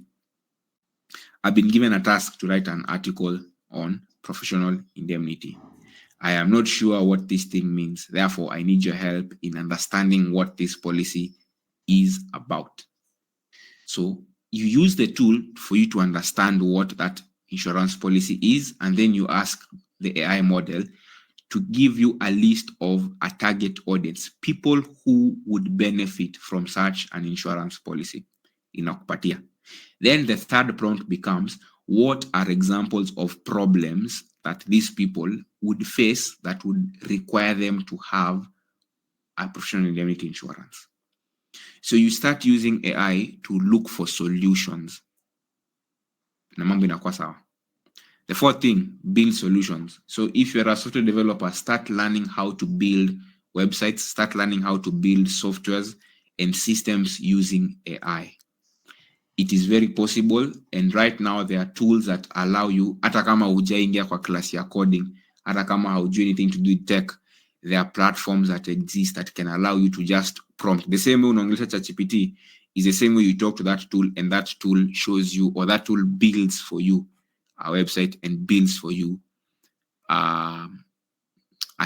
I've been given a task to write an article on professional indemnity. I am not sure what this thing means. Therefore, I need your help in understanding what this policy is about. So you use the tool for you to understand what that insurance policy is, and then you ask the AI model to give you a list of a target audience, people who would benefit from such an insurance policy. Inakupatia. Then the third prompt becomes, what are examples of problems that these people would face that would require them to have a professional indemnity insurance? So you start using AI to look for solutions. Na mambo inakuwa sawa. The fourth thing, build solutions. So if you're a software developer, start learning how to build websites, start learning how to build softwares and systems using AI. It is very possible, and right now there are tools that allow you, hata kama hujaingia kwa class ya coding, hata kama haujui anything to do with tech, there are platforms that exist that can allow you to just prompt. The same way unaongelesha ChatGPT is the same way you talk to that tool, and that tool shows you, or that tool builds for you a website and builds for you a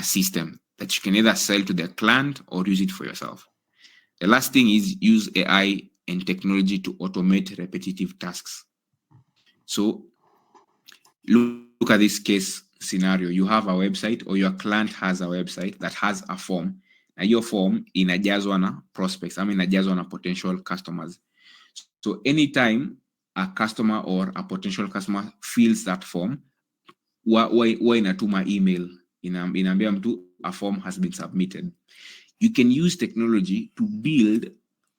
system that you can either sell to the client or use it for yourself. The last thing is use AI and technology to automate repetitive tasks. So look at this case scenario. You have a website, or your client has a website that has a form. Na your form inajazwa na prospects, I mean inajazwa na potential customers. So anytime a customer or a potential customer fills that form, wa inatuma email inaambia mtu a form has been submitted. You can use technology to build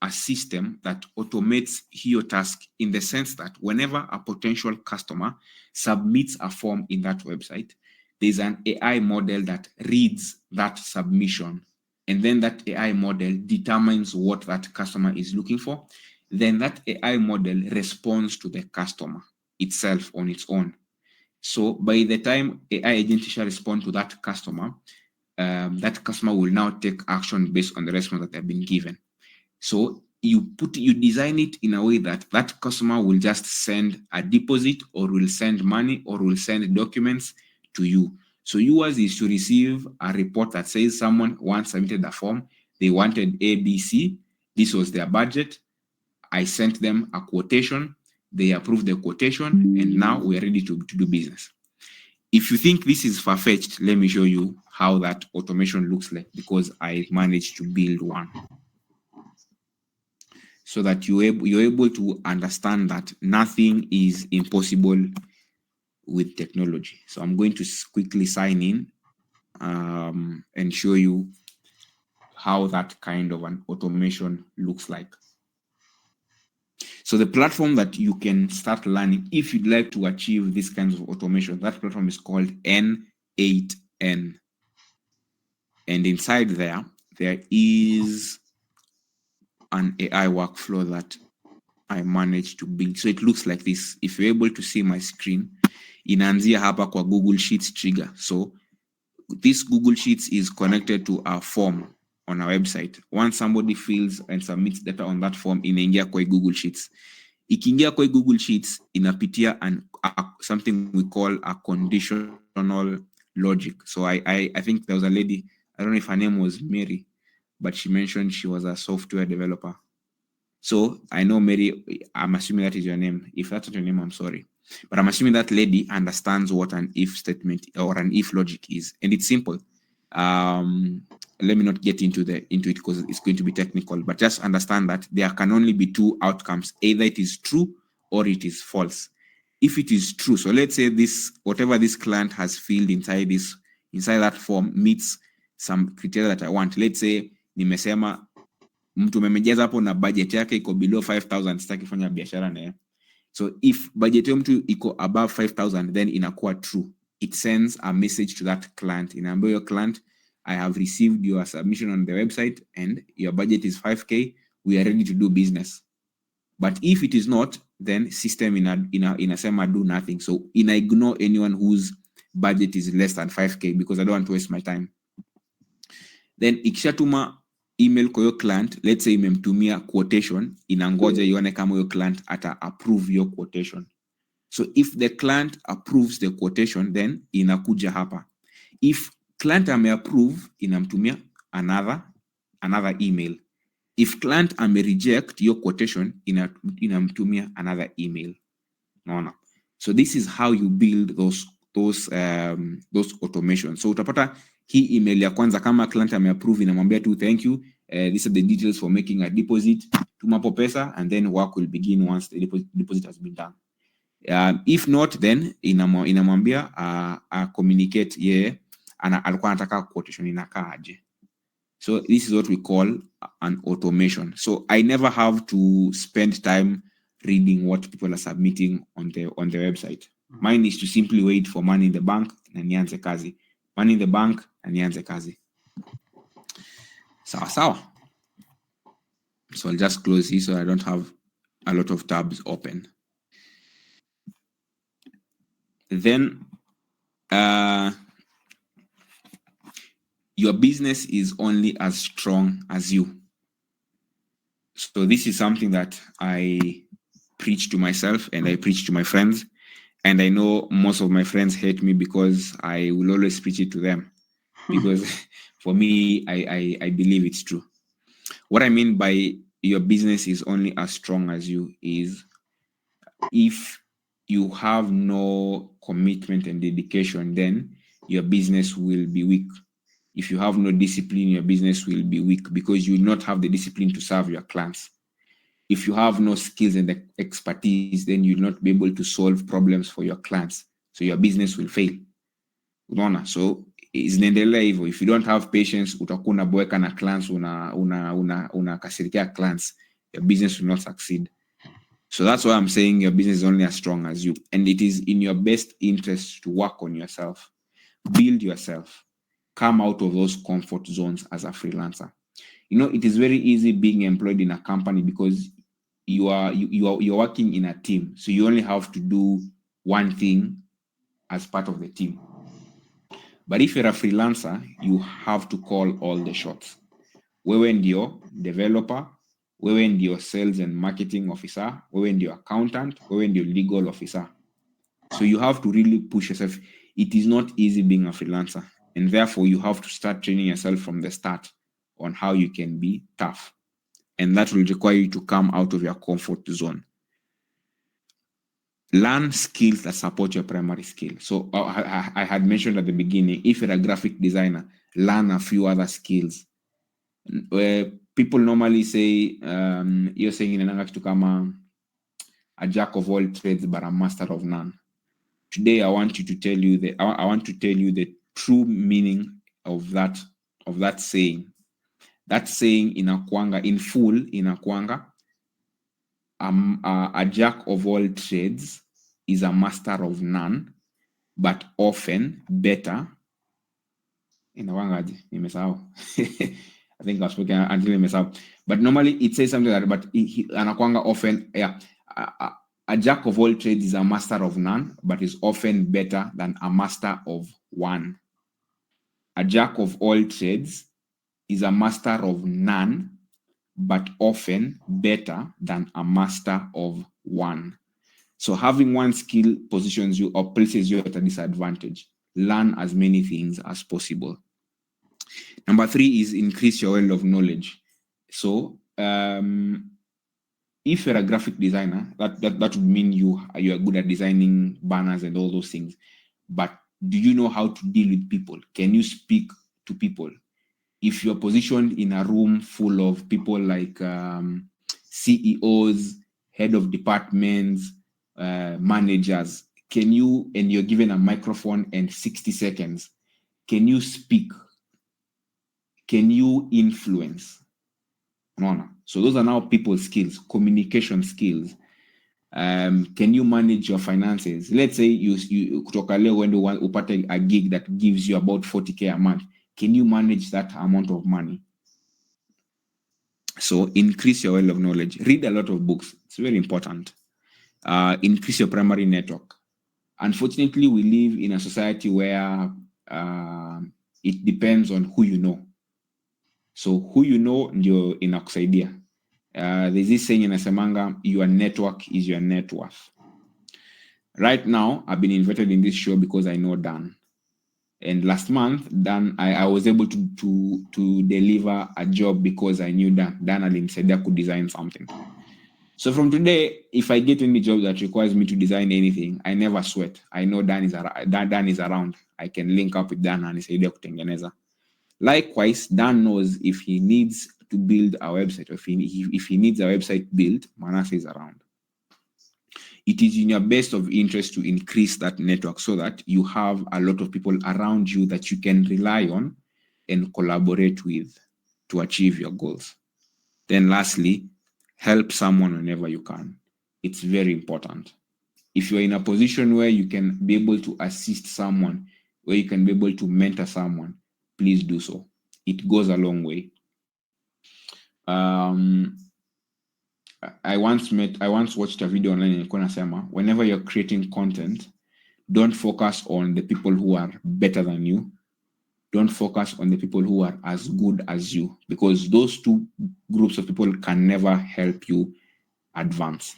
a system that automates your task, in the sense that whenever a potential customer submits a form in that website, there's an AI model that reads that submission, and then that AI model determines what that customer is looking for. Then that AI model responds to the customer itself on its own. So by the time AI agent shall respond to that customer will now take action based on the response that they've been given. So you design it in a way that that customer will just send a deposit, or will send money, or will send documents to you. So yours is to receive a report that says someone once submitted a form, they wanted ABC, this was their budget, I sent them a quotation, they approved the quotation, and now we are ready to do business. If you think this is far-fetched, let me show you how that automation looks like, because I managed to build one. So that you're able to understand that nothing is impossible with technology. So I'm going to quickly sign in and show you how that kind of an automation looks like. So the platform that you can start learning if you'd like to achieve these kinds of automation, that platform is called N8N. And inside there is an AI workflow that I managed to build. So it looks like this. If you're able to see my screen, inaanzia hapa kwa Google Sheets trigger. So this Google Sheets is connected to a form on our website. Once somebody fills and submits data on that form, inaingia kwa Google Sheets. Ikiingia kwa Google Sheets, inapitia something we call a conditional logic. So I think there was a lady, I don't know if her name was Mary, but she mentioned she was a software developer. So I know Mary, I'm assuming that is your name. If that's not your name, I'm sorry. But I'm assuming that lady understands what an if statement or an if logic is. And it's simple. Let me not get into it because it's going to be technical, but just understand that there can only be two outcomes. Either it is true or it is false. If it is true, so let's say whatever this client has filled inside that form meets some criteria that I want. Let's say nimesema mtu memejaza hapo na budget yake iko below 5,000, sitaki fanya biashara naye. So if budget ya mtu iko above 5,000, then inakuwa true. It sends a message to that client. Inaambia your client, I have received your submission on the website and your budget is 5K. We are ready to do business. But if it is not, then system inasema do nothing. So ignore anyone whose budget is less than 5K because I don't want to waste my time. Then ikishatuma email kwa your client, let's say imemtumia quotation, inangoja ione kama your client ata approve your quotation. So if the client approves the quotation, then inakuja hapa. If client approve, inamtumia another email. If client reject your quotation, inamtumia another email. No. So this is how you build those automations. So utapata hii email ya kwanza kama client approve, inamwambia tu thank you. These are the details for making a deposit. Tumapo pesa, and then work will begin once the deposit has been done. If not, then inamwambia communicate alikuwa anataka quotation inakaaje. So this is what we call an automation. So I never have to spend time reading what people are submitting on the website. Mine is to simply wait for money in the bank na nianze kazi. Money in the bank na nianze kazi. Sawa. So I'll just close this so I don't have a lot of tabs open. Then your business is only as strong as you. So this is something that I preach to myself and I preach to my friends. And I know most of my friends hate me because I will always preach it to them. Because for me, I believe it's true. What I mean by your business is only as strong as you is if you have no commitment and dedication, then your business will be weak. If you have no discipline, your business will be weak because you will not have the discipline to serve your clients. If you have no skills and expertise, then you will not be able to solve problems for your clients. So your business will fail. So zinaendelea hivyo. If you don't have patience, utakuwa unaboeka na clients, unakasirikia clients, your business will not succeed. So that's why I'm saying your business is only as strong as you. And it is in your best interest to work on yourself. Build yourself. Come out of those comfort zones as a freelancer. It is very easy being employed in a company because you're working in a team. So you only have to do one thing as part of the team. But if you're a freelancer, you have to call all the shots. Wewe ndio developer, wewe ndio sales and marketing officer, wewe ndio accountant, wewe ndio legal officer. So you have to really push yourself. It is not easy being a freelancer. And therefore, you have to start training yourself from the start on how you can be tough. And that will require you to come out of your comfort zone. Learn skills that support your primary skill. So I had mentioned at the beginning, if you're a graphic designer, learn a few other skills. People normally say, you're saying in to come a jack of all trades, but a master of none. Today, I want to tell you the true meaning of that saying. That saying in full inakuanga, a jack of all trades is a master of none, but often better. Inawangaje? Nimesahau. I think I was speaking until nimesahau. But normally it says something like that, but anakuanga often, a jack of all trades is a master of none, but is often better than a master of one. A jack of all trades is a master of none, but often better than a master of one. So having one skill positions you or places you at a disadvantage. Learn as many things as possible. Number 3 is increase your well of knowledge. So if you're a graphic designer, that would mean you are good at designing banners and all those things. But do you know how to deal with people? Can you speak to people. If you're positioned in a room full of people like CEOs, head of departments, managers, can you, and you're given a microphone and 60 seconds, can you speak? Can you influence? No. So those are now people skills, communication skills. Can you manage your finances? Let's say you kutoka leo when upate a gig that gives you about 40K a month. Can you manage that amount of money? So increase your well of knowledge. Read a lot of books. It's very important. Increase your primary network. Unfortunately, we live in a society where it depends on who you know. So who you know ndio inakusaidia. There's this saying inasemanga, your network is your net worth. Right now, I've been invited in this show because I know Dan. And last month, Dan, I was able to deliver a job because I knew Dan. Dan alinisaidia could design something. So from today, if I get any job that requires me to design anything, I never sweat. I know Dan is around. I can link up with Dan and nisaidia kutengeneza. Likewise, Dan knows if he needs to build a website, or if he needs a website built, Manasseh is around. It is in your best of interest to increase that network so that you have a lot of people around you that you can rely on and collaborate with to achieve your goals. Then lastly, help someone whenever you can. It's very important. If you're in a position where you can be able to assist someone, where you can be able to mentor someone, please do so. It goes a long way. I once watched a video online in Konasema. Whenever you're creating content, don't focus on the people who are better than you. Don't focus on the people who are as good as you, because those two groups of people can never help you advance.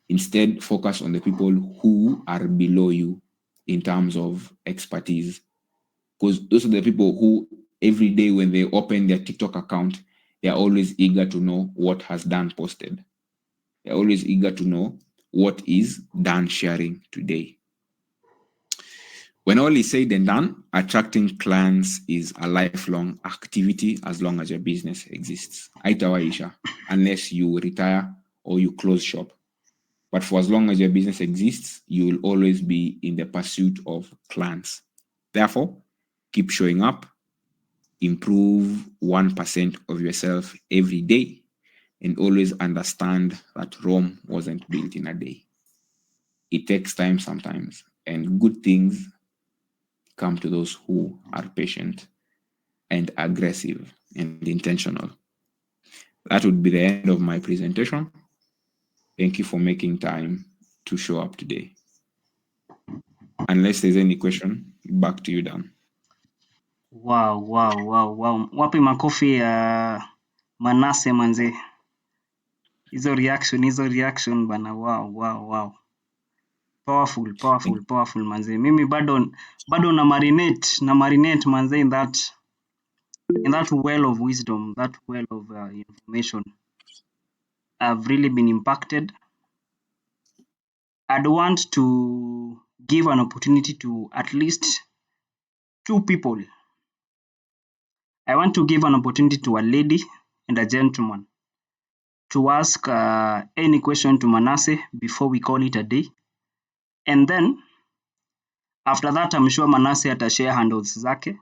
Instead, focus on the people who are below you in terms of expertise, because those are the people who every day when they open their TikTok account, they are always eager to know what has Dan posted. They're always eager to know what is Dan sharing today. When all is said and done, attracting clients is a lifelong activity as long as your business exists. Aitawaisha, unless you retire or you close shop. But for as long as your business exists, you will always be in the pursuit of clients. Therefore, keep showing up, improve 1% of yourself every day, and always understand that Rome wasn't built in a day. It takes time sometimes, and good things come to those who are patient and aggressive and intentional. That would be the end of my presentation. Thank you for making time to show up today. Unless there's any question, back to you, Dan. Wow. Wapi makofi ya Manasseh manze. Hizo reaction bana. Wow. Powerful manze. Mimi bado na marinate manze in that well of wisdom, that well of information. I've really been impacted. I'd want to give an opportunity to at least 2 people. I want to give an opportunity to a lady and a gentleman to ask any question to Manasseh before we call it a day. And then, after that, I'm sure Manasseh atashare handles zake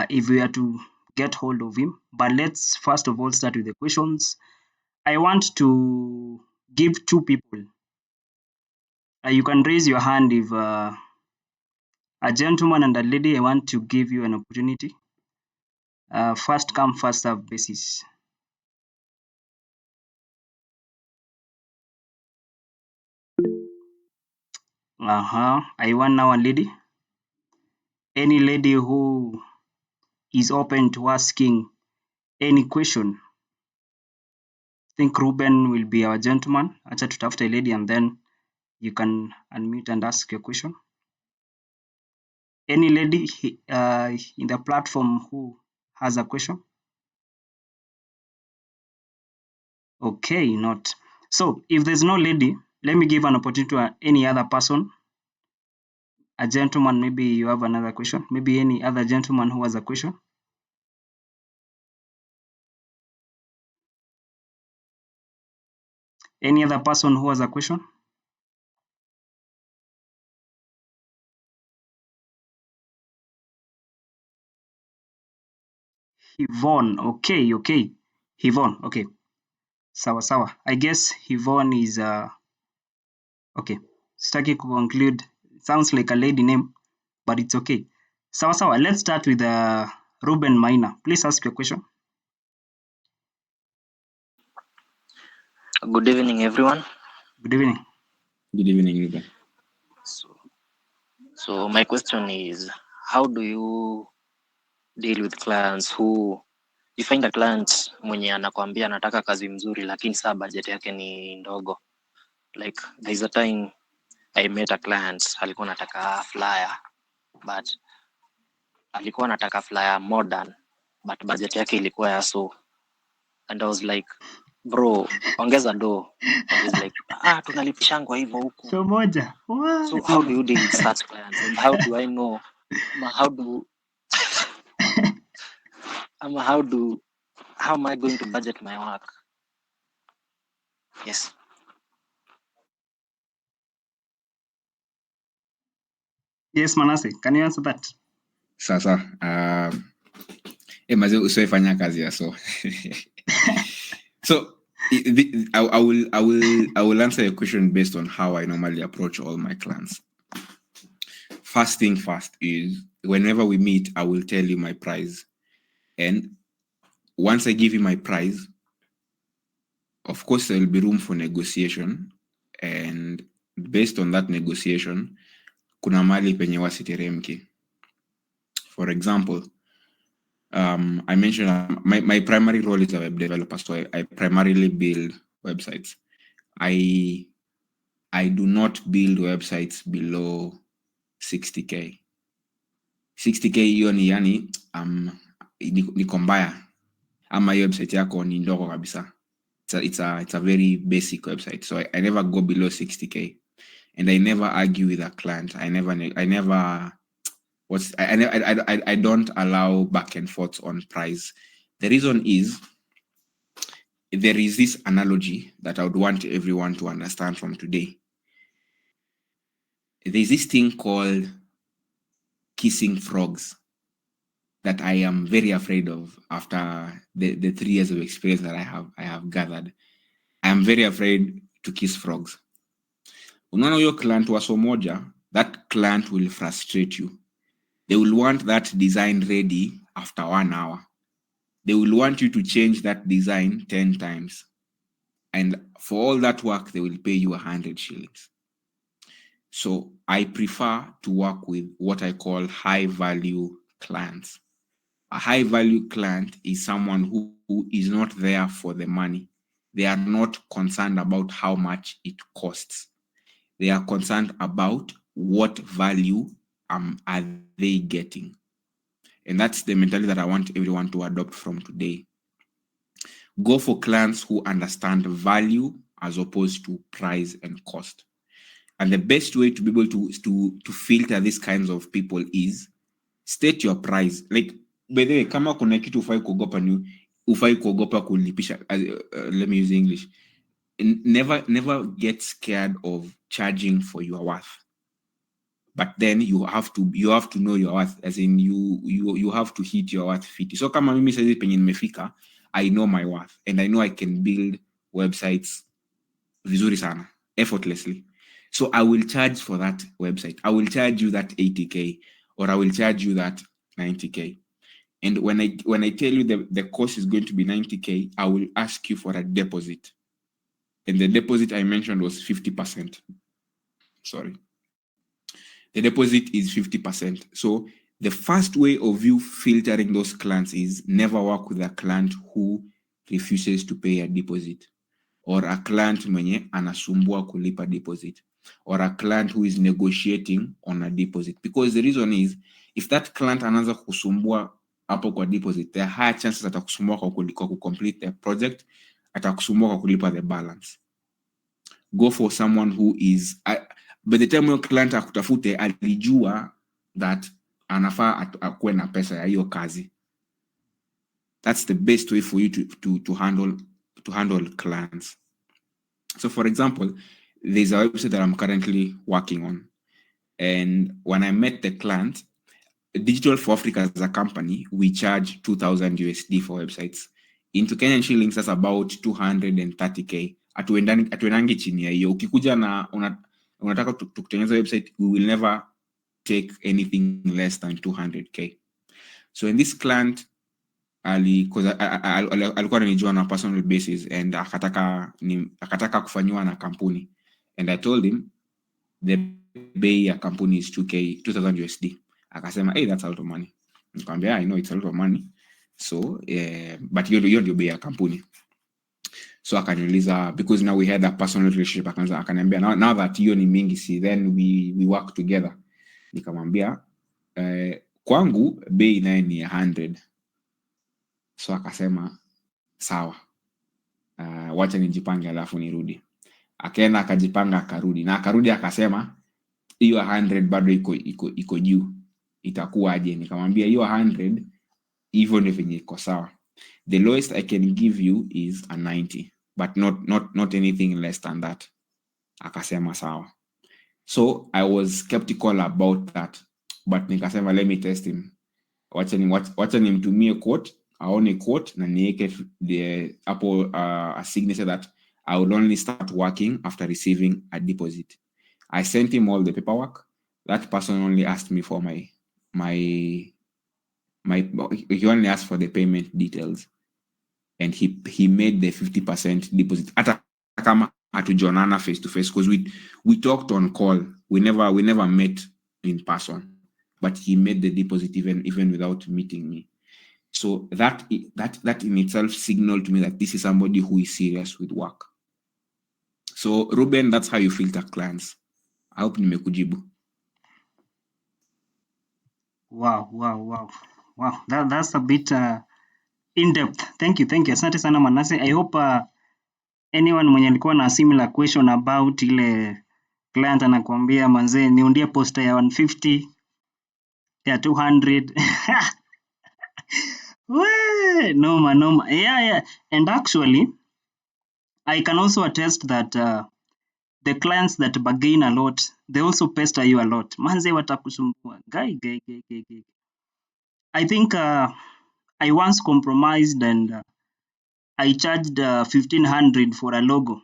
if we are to get hold of him. But let's first of all start with the questions. I want to give 2 people. You can raise your hand if a gentleman and a lady, I want to give you an opportunity. First come, first serve basis. I want now a lady. Any lady who is open to asking any question. I think Ruben will be our gentleman. Acha tutafute a lady and then you can unmute and ask your question. Any lady in the platform who has a question? Okay, not. So if there's no lady, let me give an opportunity to any other person. A gentleman, maybe you have another question. Maybe any other gentleman who has a question. Any other person who has a question? Yvonne, okay. Yvonne, okay. Sawa. I guess Yvonne is okay. Sitaki to conclude. Sounds like a lady name, but it's okay. Sawa. Let's start with Ruben Maina. Please ask your question. Good evening, everyone. Good evening. Good evening, Ruben. So my question is, how do you deal with clients who you find a client mwenye anakwambia anataka kazi mzuri lakini saa budget yake ni ndogo? Like there's a time I met a client alikuwa anataka flyer but alikuwa anataka flyer modern but budget yake ilikuwa ya so, and I was like, bro, ongeza do. And he's like, tunalipishangwa hivyo huku. So moja. Wow. So how do you deal with such clients, and how do I know how am I going to budget my work? Yes. Yes, Manasseh, can you answer that? Sasa maze usoifanya kazi ya so. So I will answer your question based on how I normally approach all my clients. First thing first is whenever we meet, I will tell you my price. And once I give you my price, of course, there will be room for negotiation. And based on that negotiation, kuna mali penye wasiteremke. For example, I mentioned my primary role is a web developer, so I primarily build websites. I do not build websites below 60K. 60K hiyo ni yani niko mbaya ama hiyo website yako ni ndogo kabisa. It's a very basic website, so I never go below 60K, and I never argue with a client. I don't allow back and forth on price. The reason is there is this analogy that I would want everyone to understand from today. There's this thing called kissing frogs that I am very afraid of after the 3 years of experience that I have gathered. I am very afraid to kiss frogs. Unaona your client wa so moja, that client will frustrate you. They will want that design ready after 1 hour. They will want you to change that design 10 times. And for all that work, they will pay you 100 shillings. So I prefer to work with what I call high value clients. A high value client is someone who is not there for the money. They are not concerned about how much it costs. They are concerned about what value are they getting. And that's the mentality that I want everyone to adopt from today. Go for clients who understand value as opposed to price and cost. And the best way to be able to filter these kinds of people is state your price. Like, by the way, kama kuna kitu ufai kuogopa kulipisha, let me use English. Never get scared of charging for your worth. But then you have to know your worth, as in you have to hit your worth 50. So kama mimi sasa penye nimefika, I know my worth and I know I can build websites vizuri sana effortlessly. So I will charge for that website. I will charge you that 80K, or I will charge you that 90K. And when I tell you the cost is going to be 90K, I will ask you for a deposit. And the deposit I mentioned was 50%. Sorry. The deposit is 50%. So the first way of you filtering those clients is never work with a client who refuses to pay a deposit, or a client mwenye anasumbua kulipa deposit, or a client who is negotiating on a deposit. Because the reason is, if that client anaanza kusumbua hapo kwa deposit, there are higher chances atakusumbua kwa complete the project, atakusumbua kwa kulipa the balance. Go for someone who is By the time your client akutafute alijua that anafaa akuwe na pesa ya hiyo kazi. That's the best way for you to handle clients. So for example, there's a website that I'm currently working on. And when I met the client, Digital for Africa as a company, we charge 2,000 USD for websites. Into Kenyan shillings, that's about 230K. Atuendangi chini ya hiyo. Ukikuja na unataka kutengeneza website, we will never take anything less than 200K. So in this client, alikuwa ananijua on a personal basis and akataka kufanywa na kampuni. And I told him the bei ya kampuni is 2,000 USD. Akasema, hey, that's a lot of money. Nikamwambia, I know it's a lot of money. So, but hiyo ndio bei ya kampuni. So akaniuliza, because now we had a personal relationship, akaniambia, now that hiyo ni mingi, see, then we work together. Nikamwambia, kwangu bei naye ni 100. So akasema, sawa. Wacha nijipange alafu nirudi. Akaenda akajipanga akarudi. Na akarudi akasema, hiyo 100 bado iko juu. Itakuwaje? Nikamwambia hiyo 100 hivyo ndio venye iko sawa. The lowest I can give you is a 90, but not anything less than that. Akasema sawa. So I was skeptical about that, but nikasema let me test him. Wacha nimtumie quote, aone quote na niweke the hapo a signature that I will only start working after receiving a deposit. I sent him all the paperwork. That person only asked me for he only asked for the payment details, and he made the 50% deposit. Hata kama hatujonana face to face, because we talked on call. We never met in person, but he made the deposit even without meeting me. So that in itself signaled to me that this is somebody who is serious with work. So Ruben, that's how you filter clients. I hope nimekujibu. Wow. That's a bit in depth. Thank you. Asante sana Manasseh. I hope anyone mwenye alikuwa na similar question about ile client anakuambia manzee niundie poster ya 150 ya 200. Noma. Yeah. And actually, I can also attest that the clients that bargain a lot, they also pester you a lot. Manze watakusumbua. Guy. I think I once compromised and I charged 1,500 for a logo.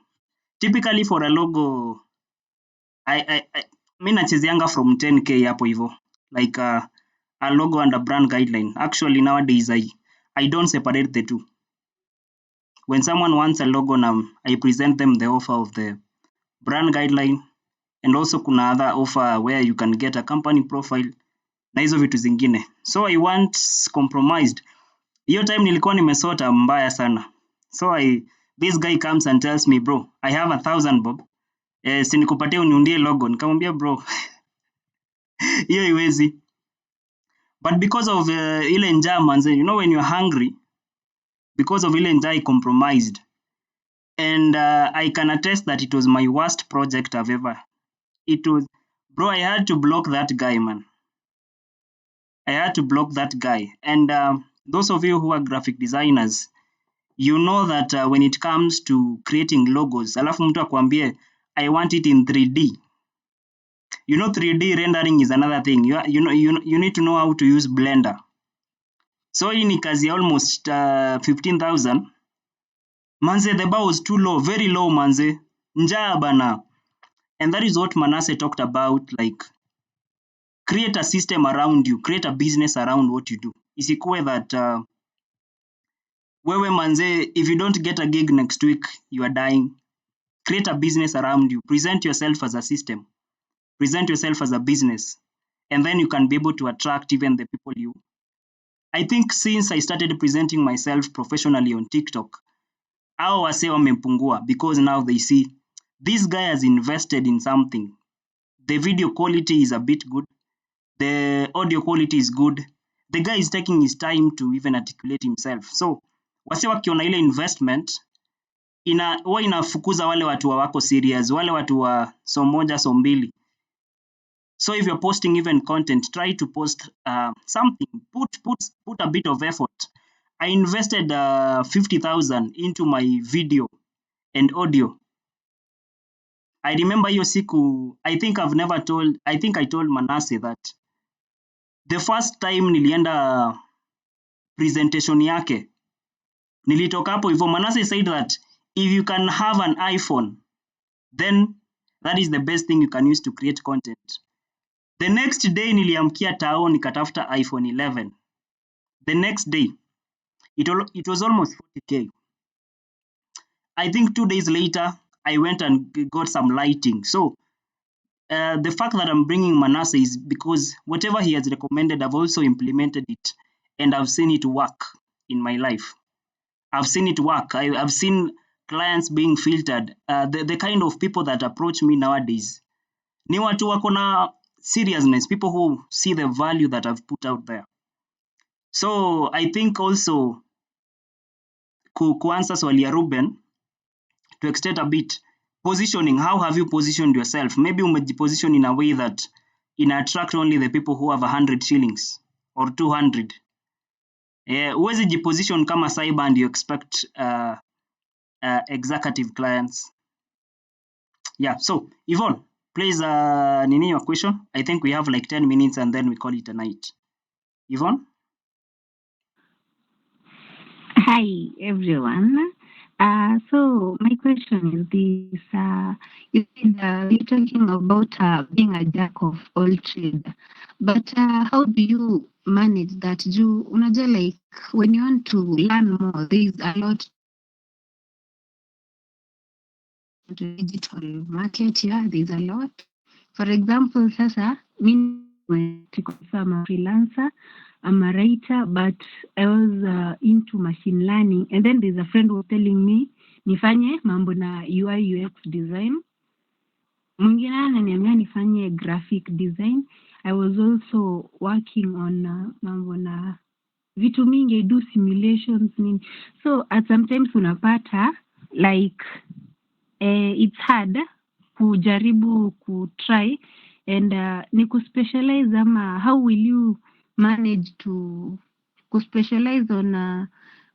Typically for a logo, mi nachezeanga from 10K hapo hivyo. Like a logo and a brand guideline. Actually nowadays I don't separate the two. When someone wants a logo now, I present them the offer of the brand guideline, and also kuna other offer where you can get a company profile na hizo vitu zingine. So I once compromised. Hiyo time nilikuwa nimesota mbaya sana. So this guy comes and tells me, bro, I have 1,000 bob. Si nikupatie uniundie logo. Nikamwambia bro, hiyo iwezi. But because of ile njaa manze, you know when you're hungry, because of ile njaa I compromised. And I can attest that it was my worst project I've ever. Bro, I had to block that guy, man. I had to block that guy. And those of you who are graphic designers, you know that when it comes to creating logos, alafu mtu akwambie, I want it in 3D. You know 3D rendering is another thing. You need to know how to use Blender. So hii ni kazi almost 15,000. Manze, the bar was too low, very low manze. Njaa bana. And that is what Manasseh talked about, like create a system around you, create a business around what you do. Isikuwe that wewe manze, if you don't get a gig next week, you are dying. Create a business around you. Present yourself as a system. Present yourself as a business. And then you can be able to attract even the people you. I think since I started presenting myself professionally on TikTok, hao wase wamepungua because now they see this guy has invested in something. The video quality is a bit good. The audio quality is good. The guy is taking his time to even articulate himself. So, wase wakiona ile investment, huwa inafukuza wale watu wako serious, wale watu wa so moja so mbili. So if you're posting even content, try to post something. Put a bit of effort. I invested 50,000 into my video and audio. I remember hiyo siku, I think I told Manasseh that the first time nilienda presentation yake, nilitoka hapo hivyo. Manasseh said that if you can have an iPhone, then that is the best thing you can use to create content. The next day niliamkia tao nikatafuta iPhone 11. The next day, it was almost 40k. I think 2 days later, I went and got some lighting. So the fact that I'm bringing Manasseh is because whatever he has recommended, I've also implemented it, and I've seen it work in my life. I've seen it work. I've seen clients being filtered. The kind of people that approach me nowadays, ni watu wako na seriousness, people who see the value that I've put out there. So I think also kuanza swali ya Ruben, to extend a bit, positioning, how have you positioned yourself? Maybe umejiposition in a way that attract only the people who have 100 shillings or 200. Huwezi jiposition kama cyber and you expect executive clients. Yeah, so Yvonne, please nini your question? I think we have like 10 minutes and then we call it a night. Yvonne? Hi, everyone. So my question is this: you said you're talking about being a jack of all trades, but how do you manage that? Unajua, like when you want to learn more, there is a lot to digital market. Yeah, there's a lot. For example, sasa mimi I'm a freelancer, I'm a writer, but I was into machine learning, and then there's a friend who was telling me nifanye mambo na UI UX design. Mwingine ananiambia nifanye graphic design. I was also working on mambo na vitu mingi, I do simulations nini. So at sometimes unapata like it's hard kujaribu kutry and ni kuspecialize ama how will you manage to kuspecialize on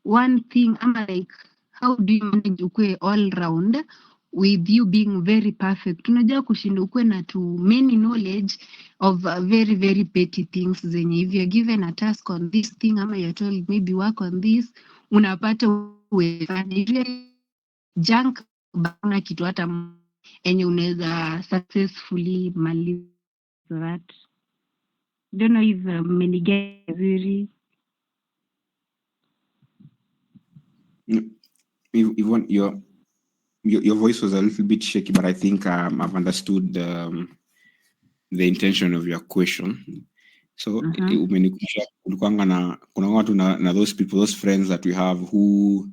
one thing ama like how do you manage ukue all round with you being very perfect? Unajua kushinda ukue na too many knowledge of very very petty things zenye if you're given a task on this thing ama you're told maybe work on this, unapata uefanya junk bana kitu hata enye unaweza successfully maliza that. Don't know if mmeniget vizuri. Yvonne, your voice was a little bit shaky, but I think I've understood the intention of your question. So umenikumbusha kulikuanga na kuna watu na those people, those friends that we have who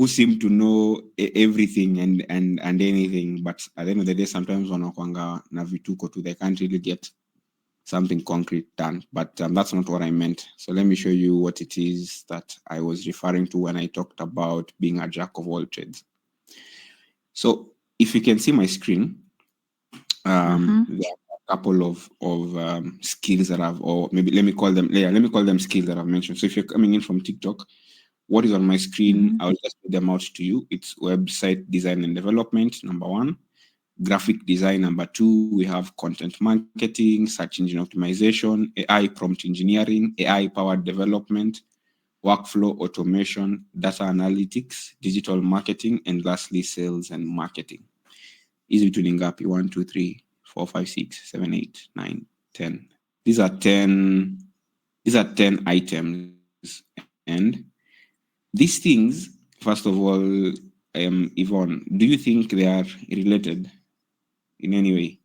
seem to know everything and anything, but at the end of the day sometimes wanakuanga na vituko too, they can't really get something concrete done. But that's not what I meant. So let me show you what it is that I was referring to when I talked about being a jack of all trades. So if you can see my screen, there are a couple of skills that I've, or maybe let me call them skills that I've mentioned. So if you're coming in from TikTok, what is on my screen, I'll just put them out to you. It's website design and development, number 1. Graphic design, number 2. We have content marketing, search engine optimization, AI prompt engineering, AI powered development, workflow automation, data analytics, digital marketing, and lastly, sales and marketing. Easy to link up. 1, 2, 3, 4, 5, 6, 7, 8, 9, 10. These are 10 items. And these things, first of all, Yvonne, do you think they are related in any way?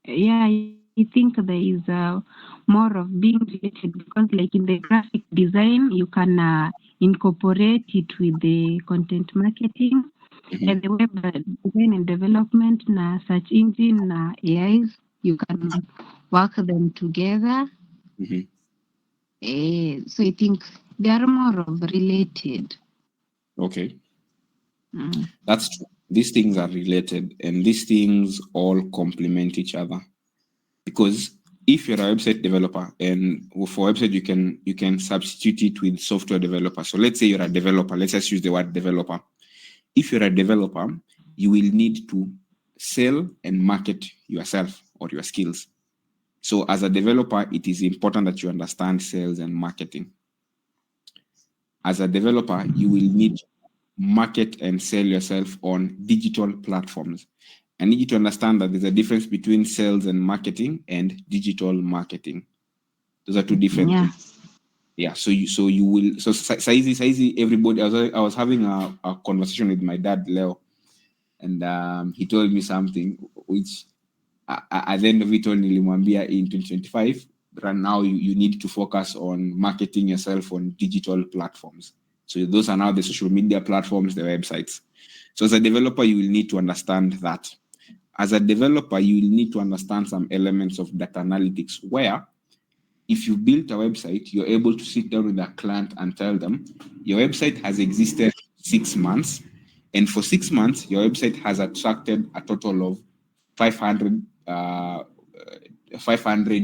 Yeah, I think there is more of being related because like in the graphic design, you can incorporate it with the content marketing and the web design and development, na search engine, na AIs, you can work them together. So I think they are more of related. Okay. That's true. These things are related and these things all complement each other. because if you're a website developer, and for website you can substitute it with software developer. So let's say you're a developer. Let's just use the word developer. If you're a developer, you will need to sell and market yourself or your skills. So as a developer, it is important that you understand sales and marketing. As a developer, you will need to market and sell yourself on digital platforms. I need you to understand that there's a difference between sales and marketing and digital marketing. Those are two different things. Yeah. So you will saizi everybody. I was having a conversation with my dad Leo, and he told me something which at the end of it all nilimwambia in 2025 right now you need to focus on marketing yourself on digital platforms. So those are now the social media platforms, the websites. So as a developer, you will need to understand that. As a developer, you will need to understand some elements of data analytics, where if you built a website, you're able to sit down with a client and tell them your website has existed 6 months, and for 6 months your website has attracted a total of 500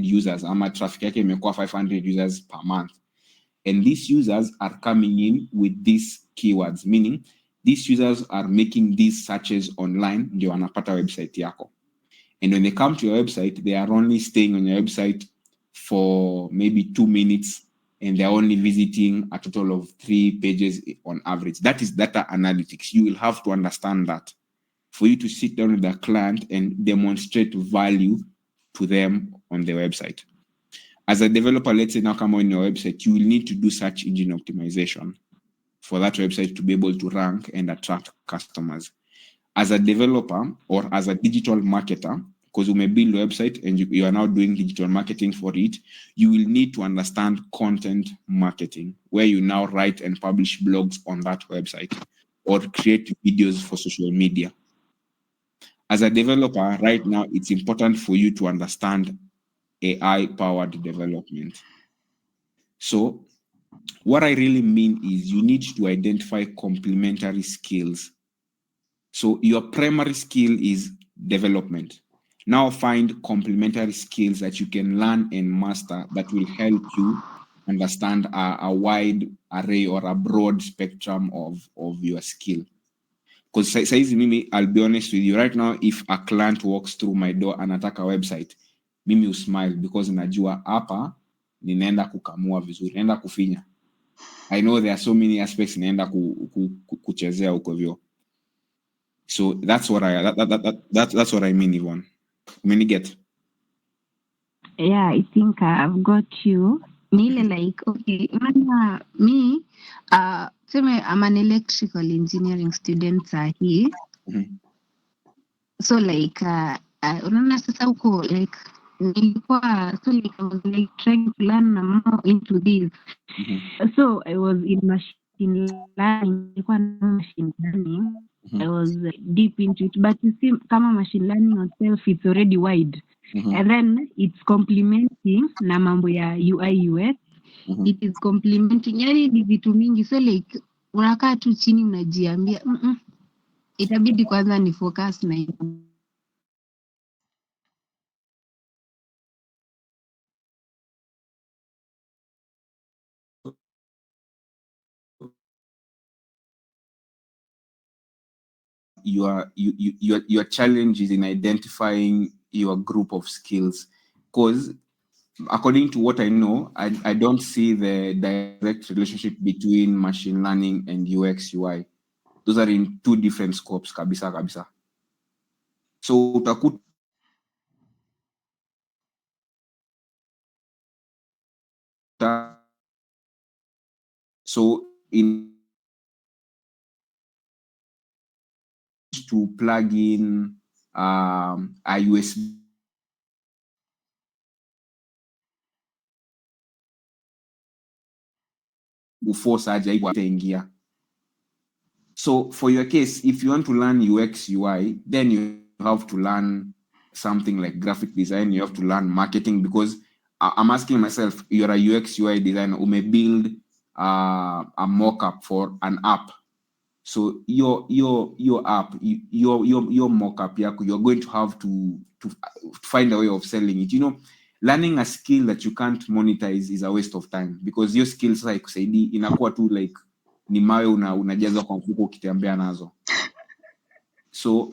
users. Ama traffic yake imekuwa 500 users per month, and these users are coming in with these keywords, meaning these users are making these searches online ndio wanapata website yako. And when they come to your website, they are only staying on your website for maybe 2 minutes, and they're only visiting a total of 3 pages on average. That is data analytics. You will have to understand that for you to sit down with the client and demonstrate value to them on the website. As a developer, let's say now come on your website, you will need to do search engine optimization for that website to be able to rank and attract customers. As a developer or as a digital marketer, because you may build a website and you are now doing digital marketing for it, you will need to understand content marketing, where you now write and publish blogs on that website or create videos for social media. As a developer, right now, it's important for you to understand AI-powered development. So what I really mean is you need to identify complementary skills. So your primary skill is development. Now find complementary skills that you can learn and master that will help you understand a wide array or a broad spectrum of your skill. Because saizi mimi, I'll be honest with you right now, if a client walks through my door anataka website, mimi will smile because najua hapa ninaenda kukamua vizuri, naenda kufinya. I know there are so many aspects naenda kuchezea huko vyo. So that's what that's what I mean, Yvonne. Many get. Yeah, I think I've got you. Nile like, okay, me, I'm an electrical engineering student here. So like, unaona sasa huko like nilikuwa, so like I was like trying to learn more into this. So I was in machine learning. I was deep into it, but you see, kama machine learning itself, it's already wide. And then it's complementing na mambo ya UI UX. It is complementing, yani ni vitu mingi. So like unakaa tu chini unajiambia itabidi kwanza ni focus na your challenge is in identifying your group of skills, because according to what I know, I don't see the direct relationship between machine learning and UX UI. Those are in two different scopes, kabisa. So utakuta so in to plug in a USB force itaingia. So for your case, if you want to learn UX UI, then you have to learn something like graphic design. You have to learn marketing, because I'm asking myself, you're a UX UI designer who may build a mock-up for an app. So your app, your mock-up, you're going to have to find a way of selling it. Learning a skill that you can't monetize is a waste of time, because your skills like ikusaidii, inakuwa tu like ni mawe unajaza kwa mfuko ukitembea nazo. So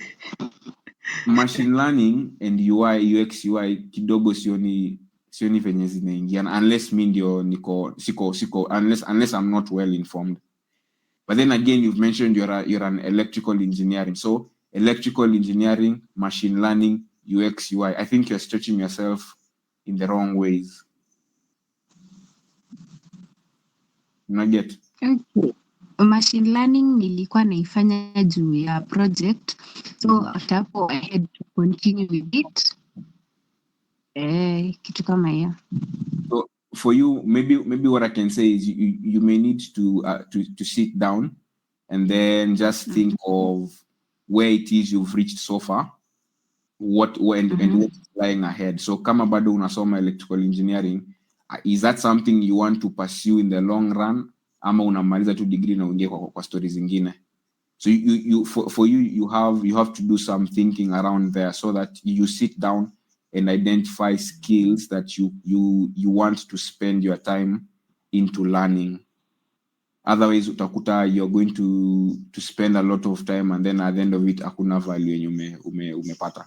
machine learning and UI UX UI kidogo sioni venye zinaingiana, unless mi ndio siko unless I'm not well informed. But then again, you've mentioned you're an electrical engineering. So electrical engineering, machine learning, UX UI, I think you're stretching yourself in the wrong ways. Get? Okay. Machine learning nilikuwa naifanya juu ya project, so after hapo I had to continue with it. Kitu kama hiyo. So for you, maybe what I can say is you may need to sit down and then just think of where it is you've reached so far, and what's lying ahead. So kama bado unasoma electrical engineering, is that something you want to pursue in the long run, ama unamaliza tu degree na uingie kwa stories zingine? So for you you have to do some thinking around there, so that you sit down and identify skills that you want to spend your time into learning. Otherwise utakuta you're going to spend a lot of time, and then at the end of it hakuna value yenye umepata.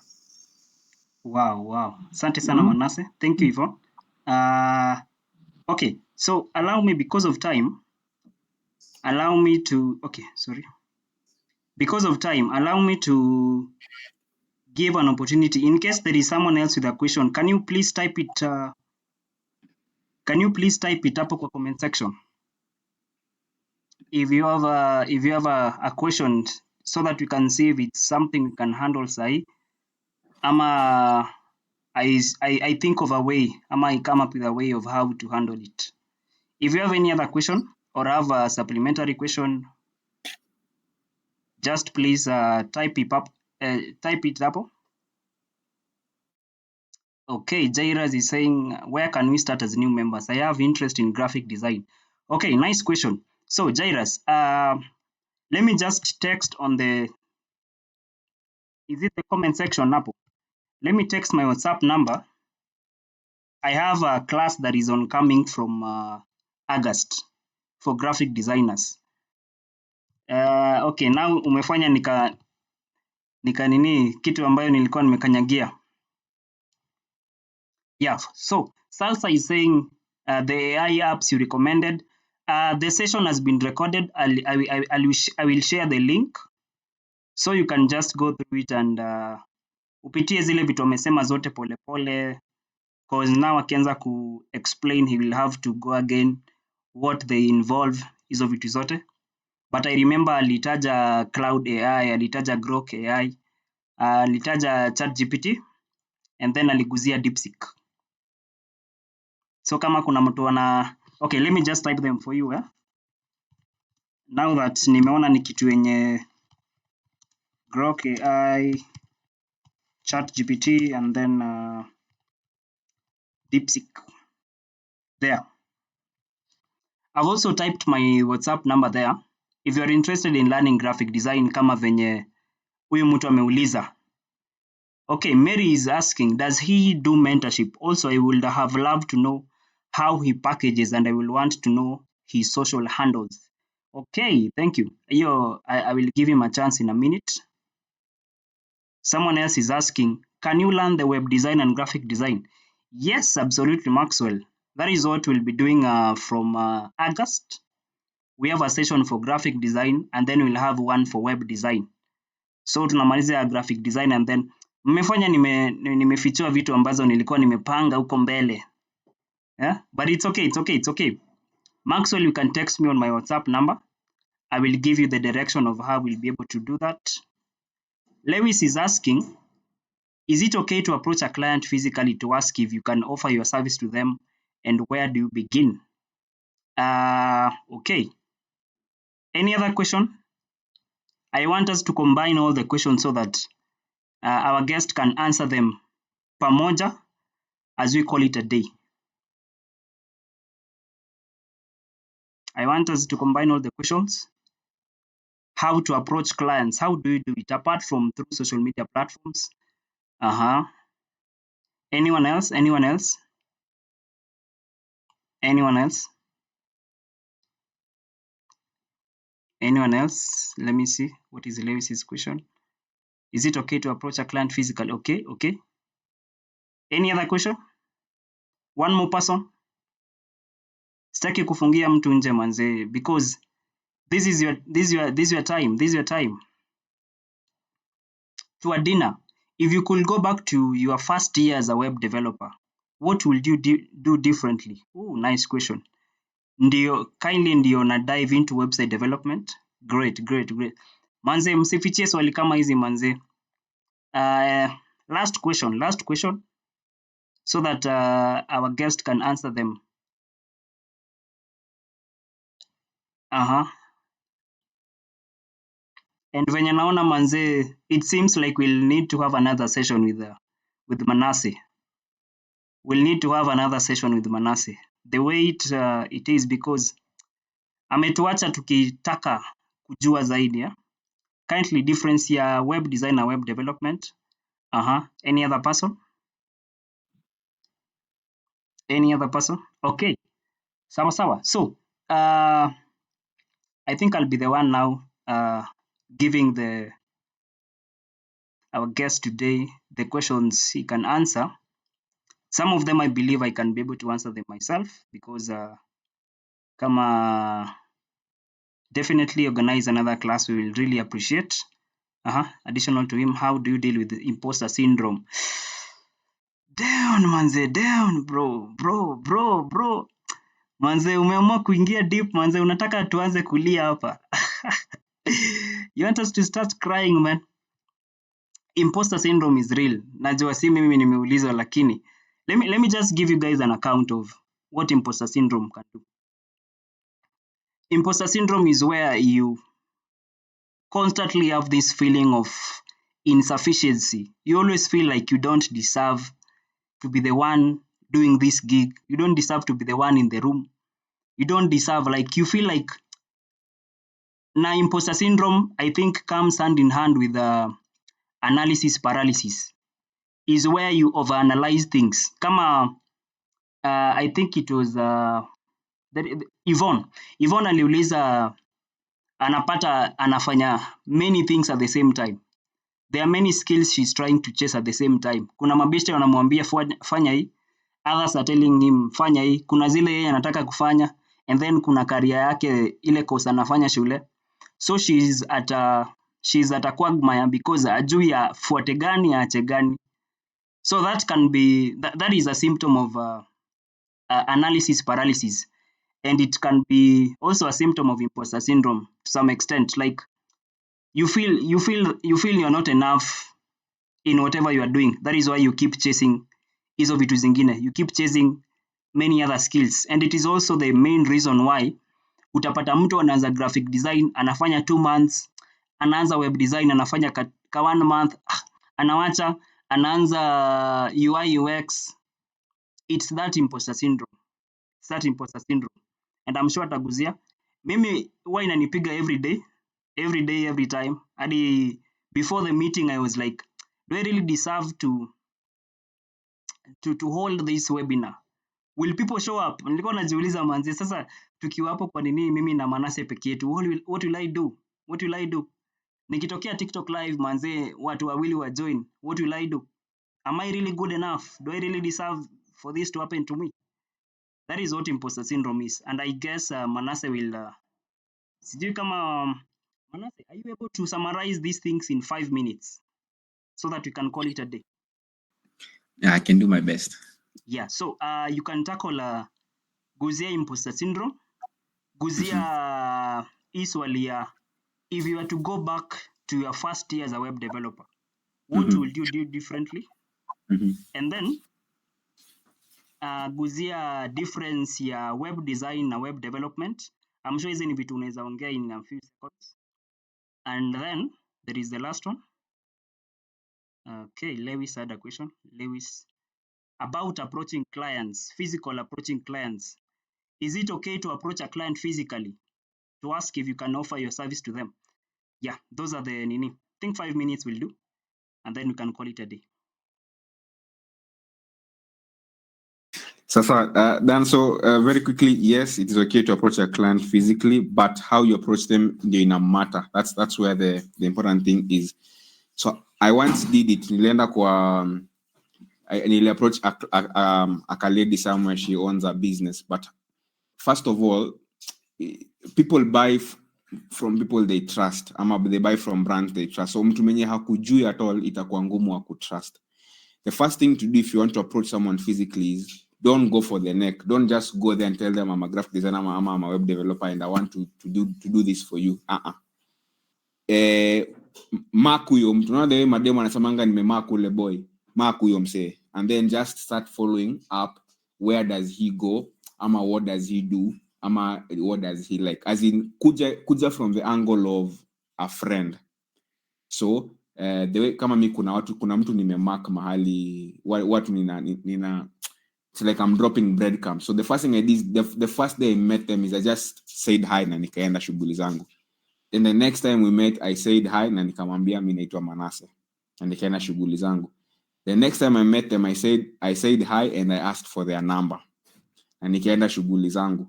Wow. Asante sana Manasseh. Thank you, Yvonne. Okay, so allow me, because of time, allow me to give an opportunity in case there is someone else with a question. Can you please type it hapo kwa comment section if you have a question, so that we can see if it's something we can handle sahi, ama I think of a way, ama I come up with a way of how to handle it. If you have any other question or have a supplementary question, just please type it up. Okay, Jairas is saying, where can we start as new members? I have interest in graphic design. Okay, nice question. So Jairas, let me just text on the, is it the comment section, Napo? Let me text my WhatsApp number. I have a class that is oncoming from August for graphic designers. Okay, now umefanya nika nini kitu ambayo nilikuwa nimekanyagia. Yeah, so Salsa is saying the AI apps you recommended. The session has been recorded. I will share the link, so you can just go through it and upitie zile vitu amesema zote polepole, because now akianza ku explain he will have to go again what they involve hizo vitu zote. But I remember alitaja Cloud AI, alitaja Grok AI, alitaja ChatGPT, and then aliguzia DeepSeek. So kama kuna mtu okay, let me just type them for you now that nimeona ni kitu yenye Grok AI, ChatGPT, and then DeepSeek. There. I've also typed my WhatsApp number there. If you're interested in learning graphic design kama venye huyu mtu ameuliza. Okay, Mary is asking, does he do mentorship? Also, I would have loved to know how he packages, and I will want to know his social handles. Okay, thank you. I will give him a chance in a minute. Someone else is asking, can you learn the web design and graphic design? Yes, absolutely, Maxwell. That is what we'll be doing from August. We have a session for graphic design, and then we'll have one for web design. So tunamaliza ya graphic design, and then mmefanya nimefichua vitu ambazo nilikuwa nimepanga huko mbele. Yeah? But it's okay. Maxwell, you can text me on my WhatsApp number. I will give you the direction of how we'll be able to do that. Lewis is asking, is it okay to approach a client physically to ask if you can offer your service to them, and where do you begin? Okay. Any other question? I want us to combine all the questions so that our guest can answer them pamoja, as we call it a day. I want us to combine all the questions. how to approach clients. How do you do it apart from through social media platforms? Anyone else? Anyone else? Anyone else? Anyone else? Let me see. What is Lewis's question? Is it okay to approach a client physically? Okay, okay. Any other question? One more person? Sitaki kufungia mtu nje manze, because this is your time. To Adina, if you could go back to your first year as a web developer, what would you do differently? Oh, nice question. Ndio na dive into website development. Great. Manze, msifichie swali kama hizi manze. Last question, so that our guest can answer them. And venye naona manze, it seems like we'll need to have another session with Manasseh. We'll need to have another session with Manasseh. The way it is, because ametuacha tukitaka kujua zaidi. Currently difference ya web design na web development. Any other person? Okay. Sawa. So, I think I'll be the one now giving our guest today the questions he can answer. Some of them I believe I can be able to answer them myself, because kama definitely organize another class, we will really appreciate. Additional to him, how do you deal with the imposter syndrome? Down manze, down bro. Manze, umeamua kuingia deep manze, unataka tuanze kulia hapa. You want us to start crying, man? Imposter syndrome is real. Najua si mimi nimeulizwa, lakini let me just give you guys an account of what imposter syndrome can do. Imposter syndrome is where you constantly have this feeling of insufficiency. You always feel like you don't deserve to be the one doing this gig. You don't deserve to be the one in the room. You don't deserve, like, you feel like. Now, imposter syndrome, I think, comes hand in hand with analysis paralysis. Is where you overanalyze things. Kama I think it was Yvonne aliuliza, anafanya many things at the same time. There are many skills she's trying to chase at the same time. Kuna mabeshte wanamwambia fanya hii, others are telling him fanya hii. Kuna zile yeye anataka kufanya, and then kuna career yake, ile course anafanya shule. So she's at a quagmire because ajui afuate gani aache gani. So that is a symptom of analysis paralysis, and it can be also a symptom of imposter syndrome to some extent. Like, you feel you're not enough in whatever you are doing. That is why you keep chasing hizo vitu zingine. You keep chasing many other skills, and it is also the main reason why utapata mtu anaanza graphic design, anafanya 2 months, anaanza web design, anafanya ka 1 month, anawacha, anaanza UI UX. It's that imposter syndrome. And I'm sure ataguzia. Mimi huwa inanipiga every day, every time. Hadi before the meeting I was like, do I really deserve to hold this webinar? Will people show up? Nilikuwa najiuliza manzi, sasa tukiwa hapo kwa nini mimi na Manasseh peke yetu? What will I do? Nikitokea TikTok live manze, watu wawili wa join. What will I do? Am I really good enough? Do I really deserve for this to happen to me? That is what imposter syndrome is. And I guess Manasseh will sijui kama Manasseh, are you able to summarize these things in 5 minutes so that we can call it a day? Yeah, I can do my best. Yeah, so you can tackle guzia imposter syndrome, guzia swali ya, if you were to go back to your first year as a web developer, what would you do differently? And then guzia difference ya web design na web development. I'm sure hizi ni vitu unaweza ongea in a few seconds. And then there is the last one. Okay, Lewis had a question. Lewis, about approaching clients, physical approaching clients. Is it okay to approach a client physically to ask if you can offer your service to them? yeah, those are the nini. I think 5 minutes will do, and then we can call it a day. Sasa, Dan, so very quickly, yes, it is okay to approach a client physically, but how you approach them, they in a matter. That's where the important thing is. So I once did it. Nilienda kwa nili approach a lady somewhere. She owns a business, but first of all, people buy from people they trust, ama they buy from brands they trust. So mtu mwenye hakujui at all, itakuwa ngumu wa kutrust. The first thing to do if you want to approach someone physically is don't go for the neck. Don't just go there and tell them I'm a graphic designer, I'm a web developer, and I want to do this for you. Mark huyo mtu, unaona the mademo anasemanga nimemark ule boy, mark huyo msee, and then just start following up. Where does he go? Ama what does he do? Ama what does he like? As in kuja from the angle of a friend. So the way kama mi kuna mtu nimemark mahali watu nina it's like I'm dropping breadcrumbs. So the first thing I did, the first day I met them is I just said hi na nikaenda shughuli zangu. Then the next time we met, I said hi na nikamwambia mimi naitwa Manasseh na nikaenda shughuli zangu. The next time I met them, I said hi and I asked for their number na nikaenda shughuli zangu.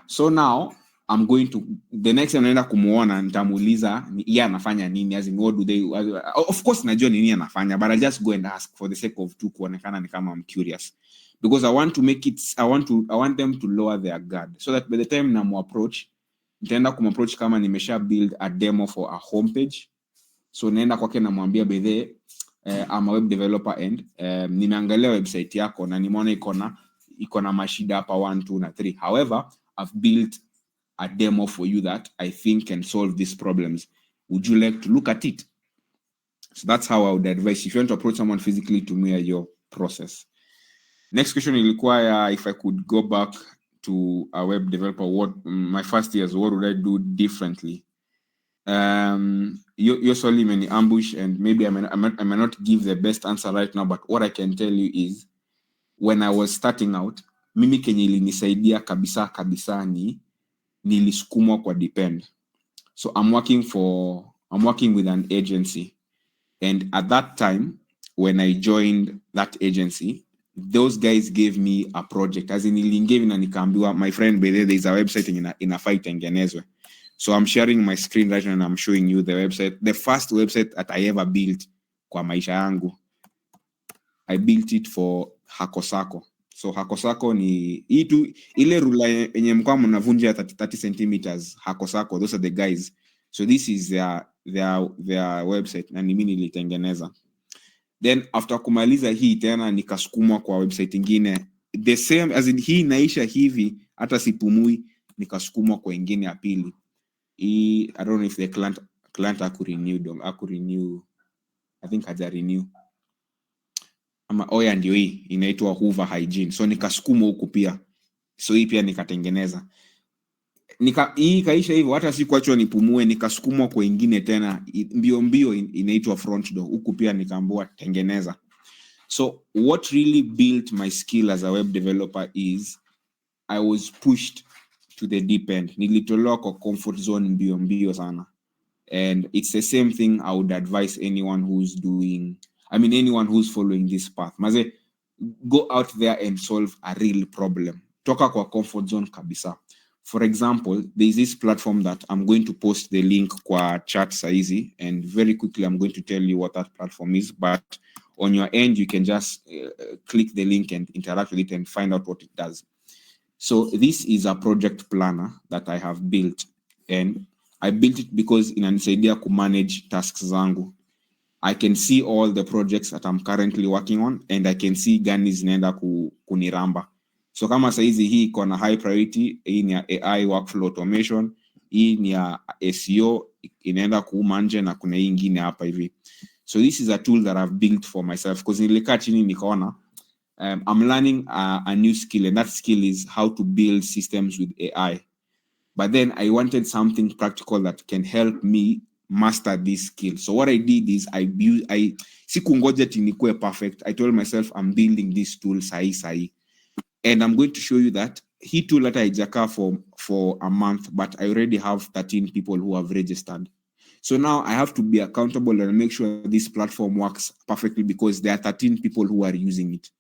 So now I'm going to the next time naenda kumuona nitamuuliza yeye anafanya nini, as in what do they, of course najua nini anafanya, but I just go and ask for the sake of tu kuonekana ni kama I'm curious, because I want to make it, I want them to lower their guard, so that by the time namu approach nitaenda kumapproach kama nimesha build a demo for a homepage. So naenda kwake namwambia bethe I'm a web developer and nimeangalia website yako na nimeona iko na mashida hapa 1 2 na 3. However, I've built a demo for you that I think can solve these problems. Would you like to look at it? So that's how I would advise if you want to approach someone physically to mirror your process. Next question ilikuwa if I could go back to a web developer, what my first years, what would I do differently? You're solely many ambush, and maybe I may not give the best answer right now, but what I can tell you is when I was starting out, mimi kenye ilinisaidia kabisa ni nilisukumwa kwa depend. So I'm working with an agency, and at that time when I joined that agency, those guys gave me a project, as in nilingevi na nikaambiwa my friend there is a website inafaa itengenezwe. So I'm sharing my screen right now and I'm showing you the website, the first website that I ever built kwa maisha yangu. I built it for Hakosako. So Hakosako ni ile rula yenye mkwa mnavunja 30 centimeters. Hakosako, those are the guys. So this is their website na mimi nilitengeneza. Then after kumaliza hii tena nikasukumwa kwa website ingine the same, as in hii naisha hivi hata sipumui, nikasukumwa kwa ingine ya pili. I don't know if the client akurenew, I think haja renew. Ama oya ndio hii inaitwa Hoover Hygiene. So nikasukumwa huku pia. So hii pia nikatengeneza. Hii kaisha hivyo hata sikuachwa nipumue, nikasukumwa kwa ingine tena mbio inaitwa Front Door. Huku pia nikaambiwa tengeneza. So what really built my skill as a web developer is I was pushed to the deep end. Nilitolewa kwa comfort zone mbio sana. And it's the same thing I would advise anyone who's following this path. Maze, go out there and solve a real problem. Toka kwa comfort zone kabisa. For example, there's this platform that I'm going to post the link kwa chat saizi, and very quickly I'm going to tell you what that platform is, but on your end you can just click the link and interact with it and find out what it does. So this is a project planner that I have built, and I built it because inanisaidia ku manage tasks zangu. I can see all the projects that I'm currently working on, and I can see gani zinaenda kuniramba. So kama saizi hii iko na high priority, hii ni ya AI workflow automation, hii ni ya SEO inaenda kuumanje, na kuna hii ingine hapa hivi. So this is a tool that I've built for myself because nilikaa chini nikaona I'm learning a new skill, and that skill is how to build systems with AI. But then I wanted something practical that can help me master this skill. So what I did is sikungoja tinikuwe perfect. I told myself I'm building this tool sahi. And I'm going to show you that he tool that I jaka for a month, but I already have 13 people who have registered. So now I have to be accountable and make sure this platform works perfectly because there are 13 people who are using it.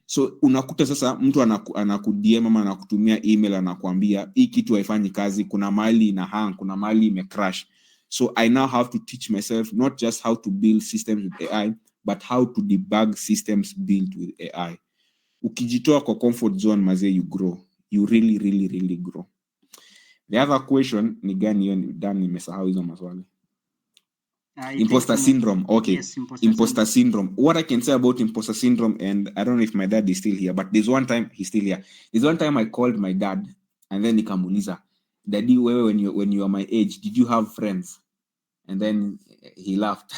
So unakuta sasa mtu anaku-DM ama anakutumia email anakuambia hii kitu haifanyi kazi, kuna mahali ina hang, kuna mahali imecrash. So I now have to teach myself not just how to build systems with AI, but how to debug systems built with AI. Ukijitoa kwa comfort zone mazee, you grow. You really, really, really grow. The other question ni gani hiyo? Dan, nimesahau hizo maswali. Imposter syndrome. Okay. Yes, imposter syndrome. What I can say about imposter syndrome, and I don't know if my dad is still here, but there's one time he's still here. There's one time I called my dad and then nikamuuliza, Daddy, when you are my age, did you have friends? And then he laughed.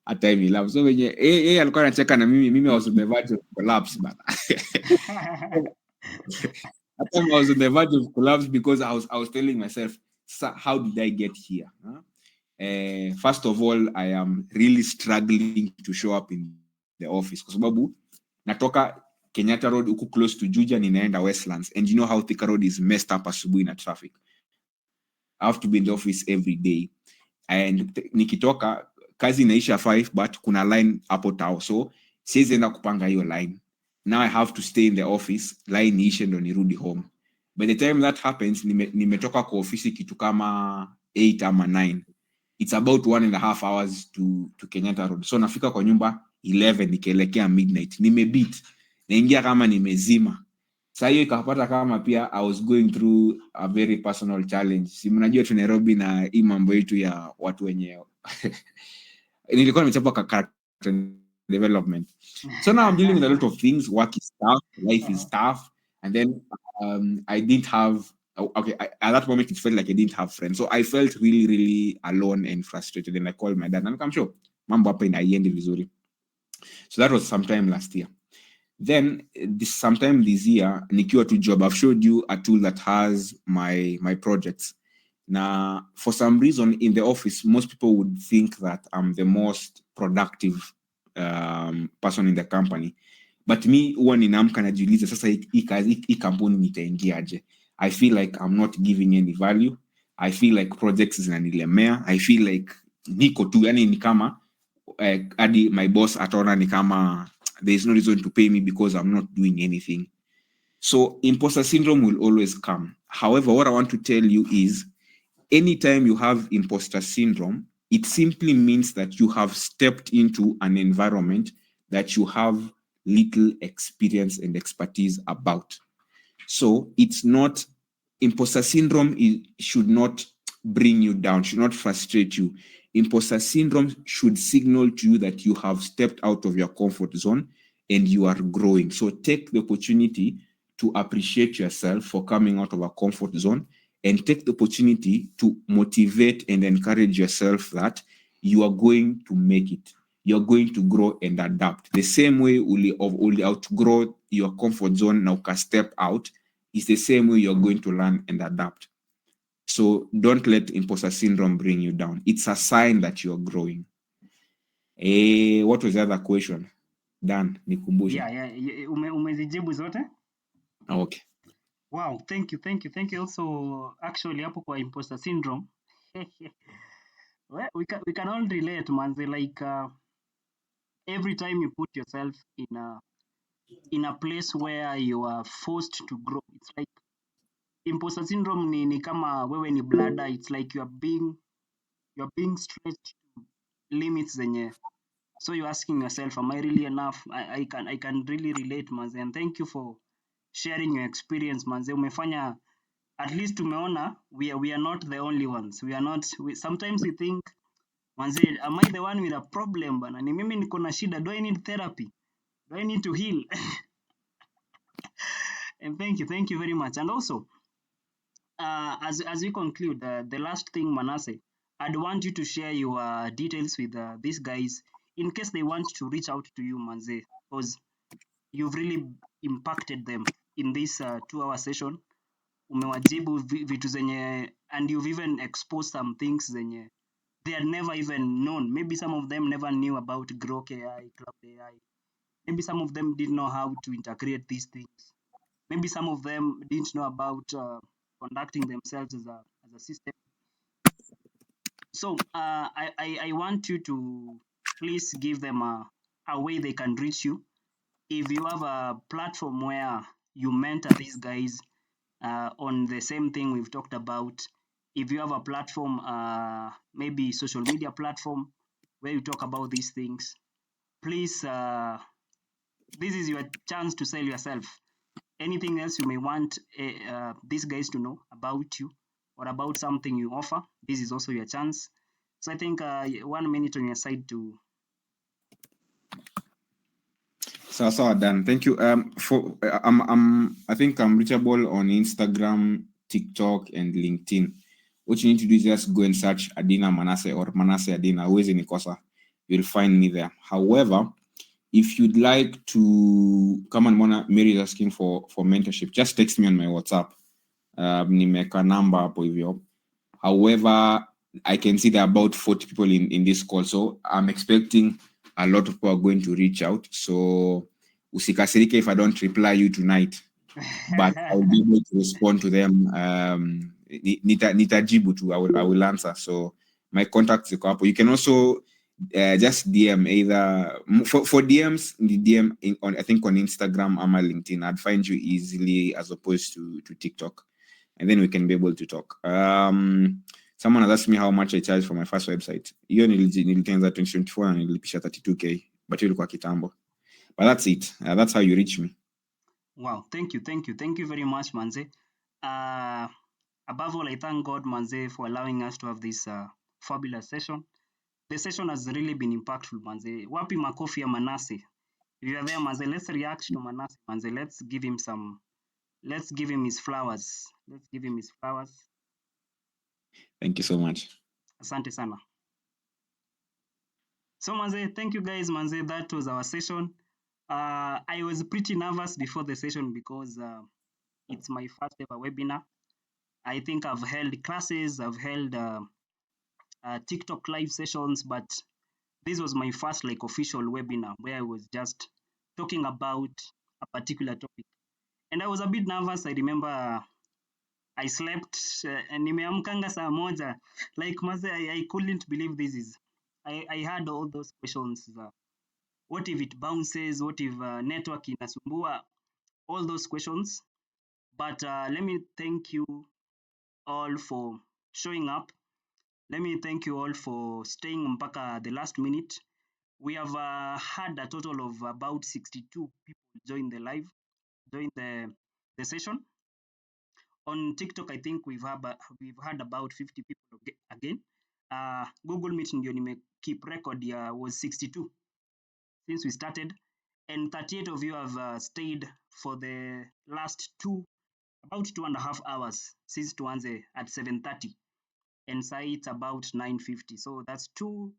At time he laughed. So when alikuwa anacheka na mimi I was on the verge of collapse, but at time I was on the verge of collapse because I was telling myself, how did I get here? Huh? First of all, I am really struggling to show up in the office kwa sababu natoka Kenyatta Road huku close to Juja, ninaenda Westlands, and you know how Thika Road is messed up asubuhi na traffic. I have to be in the office every day, and nikitoka kazi inaisha 5 but kuna line hapo tao, so siwezi enda kupanga hiyo line. Now I have to stay in the office, line iishe ndo nirudi home. By the time that happens, nimetoka kwa ofisi kitu kama 8 ama 9. It's about 1.5 hours to Kenyatta Road. So nafika kwa nyumba 11 nikielekea midnight. Nimebeat. Naingia kama nimezima. Sasa hiyo ikapata kama pia I was going through a very personal challenge. Si mnajua tu Nairobi na hii mambo yetu ya watu wenye nilikuwa nimechapa character development. So now I'm dealing with a lot of things. Work is tough, life is tough, and then I didn't have at that moment it felt like I didn't have friends, so I felt really, really alone and frustrated, and I called my dad and I'm sure mambo hapa inaiendi vizuri. So that was sometime last year. Then sometime this year nikiwa tu job, I've showed you a tool that has my projects. Now, for some reason in the office, most people would think that I'm the most productive person in the company. But me, huwa ninaamka najiuliza sasa hii kampuni nitaingiaje? I feel like I'm not giving any value. I feel like projects zinanilemea. I feel like niko tu, yani ni kama hadi my boss ataona ni kama there's no reason to pay me because I'm not doing anything. So imposter syndrome will always come. However, what I want to tell you is anytime you have imposter syndrome, it simply means that you have stepped into an environment that you have little experience and expertise about. So it's not, imposter syndrome should not bring you down, should not frustrate you. Imposter syndrome should signal to you that you have stepped out of your comfort zone and you are growing. So take the opportunity to appreciate yourself for coming out of a comfort zone, and take the opportunity to motivate and encourage yourself that you are going to make it. You're going to grow and adapt. The same way you'll outgrow your comfort zone now can step out, is the same way you're going to learn and adapt. So don't let imposter syndrome bring you down. It's a sign that you're growing. What was the other question? Dan, nikumbushe. Yeah, umezijibu zote. Okay. Wow, thank you. Also, actually, hapo kwa imposter syndrome, well, we can all relate, man. Like every time you put yourself in a place where you are forced to grow, it's like imposter syndrome ni kama wewe ni bladder. It's like you're being stretched to limits zenye. So you're asking yourself, am I really enough? I can really relate, manze, and thank you for sharing your experience, manze. Umefanya, at least tumeona we are not the only ones. We are not. Sometimes we think, manze, am I the one with a problem bana? Ni mimi niko na shida. Do I need therapy? Do I need to heal? And thank you very much. And also, as we conclude, the last thing, Manasseh, I'd want you to share your details with these guys in case they want to reach out to you, Manze, because you've really impacted them in this 2-hour session. Umewajibu vitu zenye, and you've even exposed some things zenye they had never even known. Maybe some of them never knew about Grok AI, Cloud AI. Maybe some of them didn't know how to integrate these things. Maybe some of them didn't know about conducting themselves as a system. So I want you to please give them a way they can reach you. If you have a platform where you mentor these guys on the same thing we've talked about, if you have a platform, maybe social media platform where you talk about these things, please, this is your chance to sell yourself. Anything else you may want these guys to know about you or about something you offer, this is also your chance. So I think 1 minute on your side to. So done. Thank you. I think I'm reachable on Instagram, TikTok, and LinkedIn. What you need to do is just go and search Adina Manasseh or Manasseh Adina. Always in Ikosa. You'll find me there. However, if you'd like to come and Mary is asking for mentorship, just text me on my WhatsApp. Nimeka number hapo hivyo. However, I can see there are about 40 people in this call, so I'm expecting a lot of people are going to reach out. So usikasirike if I don't reply you tonight, but I'll be able to respond to them. Nitajibu tu, I will answer. So my contacts ziko hapo. You can also just DM either for DMs, DM on I think on Instagram or LinkedIn. I'd find you easily as opposed to TikTok, and then we can be able to talk. Someone has asked me how much I charge for my first website. Hiyo nilitengeneza 2024 na nilipisha 32k, but hiyo ilikuwa kitambo. But that's it. That's how you reach me. Wow, thank you very much, Manze. Above all, I thank God, Manze, for allowing us to have this fabulous session. The session has really been impactful, Manze. Wapi makofi ya Manasseh? If you are there, Manze, let's react to Manasseh, Manze. Let's give him his flowers. Thank you so much. Asante sana. So, Manze, thank you guys, Manze. That was our session. I was pretty nervous before the session because it's my first ever webinar. I think I've held classes, I've held TikTok live sessions, but this was my first like official webinar where I was just talking about a particular topic. And I was a bit nervous. I remember I slept, nimeamkanga saa moja. Like, Maze, I couldn't believe this is. I had all those questions. What if it bounces? What if network inasumbua? All those questions. But let me thank you all for showing up. Let me thank you all for staying mpaka the last minute. We have had a total of about 62 people join the live, join the session. On TikTok, I think we've had about 50 people again. Google Meet ndio nime keep record was 62 since we started, and 38 of you have stayed for the last about 2.5 hours since tuanze at 7:30, and say it's about 9:50. So that's 2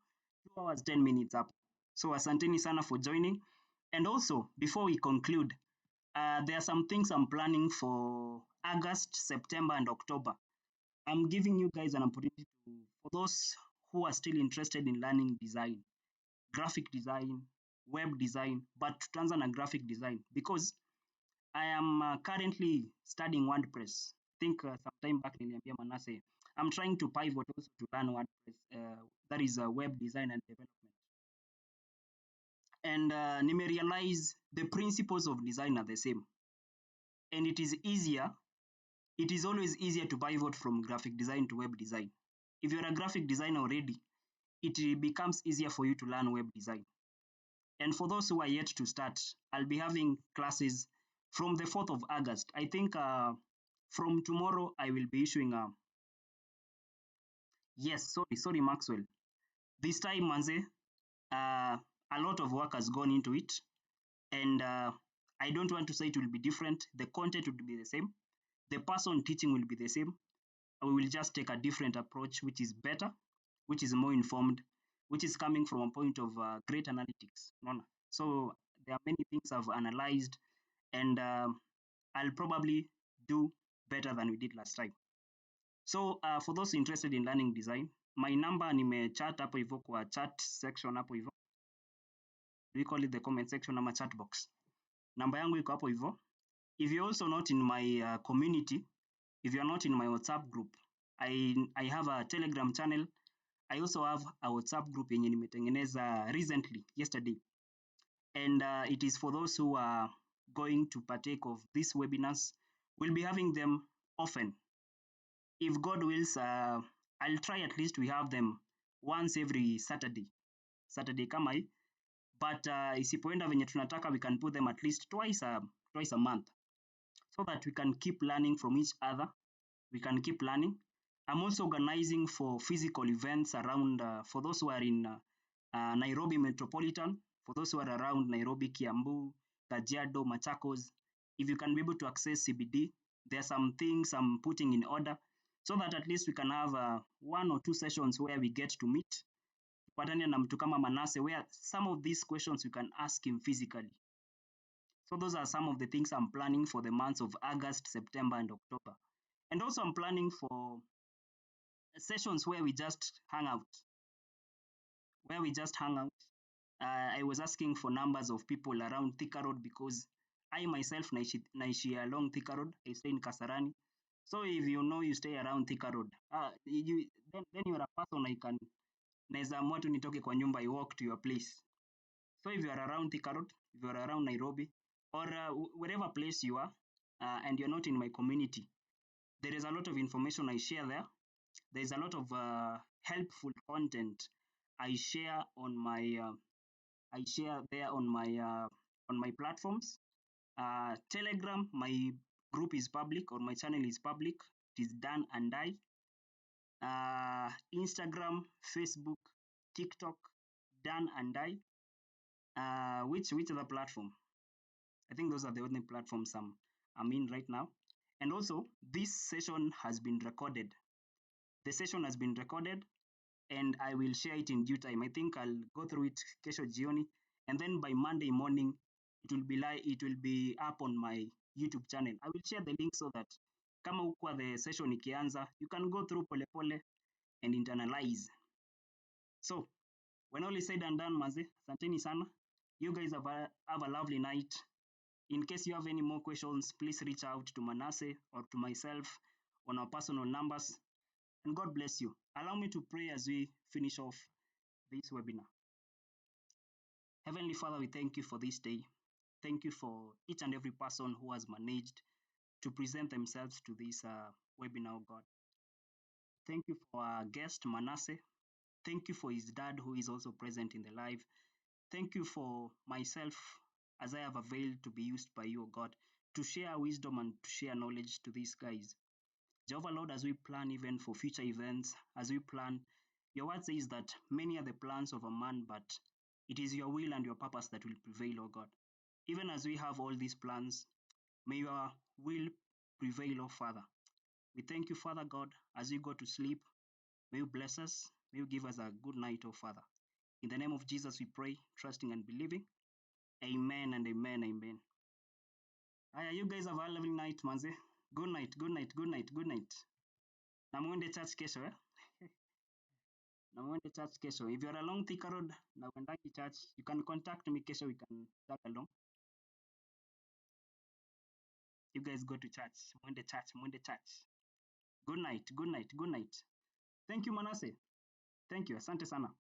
hours 10 minutes up. So asanteni sana for joining. And also, before we conclude, there are some things I'm planning for August, September, and October. I'm giving you guys an opportunity for those who are still interested in learning design, graphic design, web design, but tutaanza na graphic design because I am currently studying WordPress. I think sometime back niliambia Manasseh, I'm trying to pivot also to learn WordPress, that is web design and development. And nime realize the principles of design are the same. And it is always easier to pivot from graphic design to web design. If you're a graphic designer already, it becomes easier for you to learn web design. And for those who are yet to start, I'll be having classes from the 4th of August. I think from tomorrow, I will be issuing yes, sorry, Maxwell. This time, Manze, a lot of work has gone into it. And I don't want to say it will be different. The content will be the same. The person teaching will be the same. We will just take a different approach, which is better, which is more informed, which is coming from a point of great analytics. So there are many things I've analyzed, and I'll probably do better than we did last time. So for those interested in learning design, my number nimechat hapo hivyo kwa chat section hapo hivyo. We call it the comment section ama chat box. Namba yangu iko hapo hivyo. If you're also not in my community, if you're not in my WhatsApp group, I have a Telegram channel. I also have a WhatsApp group yenye nimetengeneza recently yesterday, and it is for those who are going to partake of these webinars. We'll be having them often. If God wills, I'll try at least we have them once every Saturday kama hii, but isipoenda venye tunataka, we can put them at least twice a month, so that we can keep learning from each other. We can keep learning. I'm also organizing for physical events around, for those who are in Nairobi Metropolitan, for those who are around Nairobi, Kiambu, Kajiado, Machakos. If you can be able to access CBD, there are some things I'm putting in order, so that at least we can have 1 or 2 sessions where we get to meet. Patane na mtu kama Manasseh, where some of these questions you can ask him physically. So those are some of the things I'm planning for the months of August, September, and October. And also I'm planning for sessions where we just hang out. I was asking for numbers of people around Thika Road, because I myself naishi along Thika Road. I stay in Kasarani. So if you know you stay around Thika Road, then you're a person I can, naeza amua tu nitoke kwa nyumba, I walk to your place. So if you are around Thika Road, if you are around Nairobi, or wherever place you are, and you're not in my community, there is a lot of information I share there. There is a lot of helpful content I share on my on my platforms. Telegram, my group is public, or my channel is public. It is Dan and I. Instagram, Facebook, TikTok, Dan and I. Which other platform? I think those are the only platforms I'm in right now. And also, this session has been recorded. The session has been recorded, and I will share it in due time. I think I'll go through it kesho jioni, and then by Monday morning, it will be up on my YouTube channel. I will share the link so that kama ukwa the session ikianza, you can go through pole pole and internalize. So, when all is said and done, maze, asanteni sana. You guys have a lovely night. In case you have any more questions, please reach out to Manasseh or to myself on our personal numbers. And God bless you. Allow me to pray as we finish off this webinar. Heavenly Father, we thank you for this day. Thank you for each and every person who has managed to present themselves to this webinar, God. Thank you for our guest, Manasseh. Thank you for his dad, who is also present in the live. Thank you for myself, as I have availed to be used by you, God, to share wisdom and to share knowledge to these guys. Jehovah Lord, as we plan even for future events, as we plan, your word says that many are the plans of a man, but it is your will and your purpose that will prevail, O God. Even as we have all these plans, may your will prevail, O Father. We thank you, Father God, as we go to sleep. May you bless us. May you give us a good night, O Father. In the name of Jesus, we pray, trusting and believing. Amen and amen, amen. You guys have a lovely night, manze. Good night, good night, good night, good night. Na muende church kesho, Na muende church kesho. If you're along Thika Road na uendaki church, you can contact me kesho, we can tag along. You guys go to church. Muende church, muende church. Good night, good night, good night. Thank you, Manasseh. Thank you. Asante sana.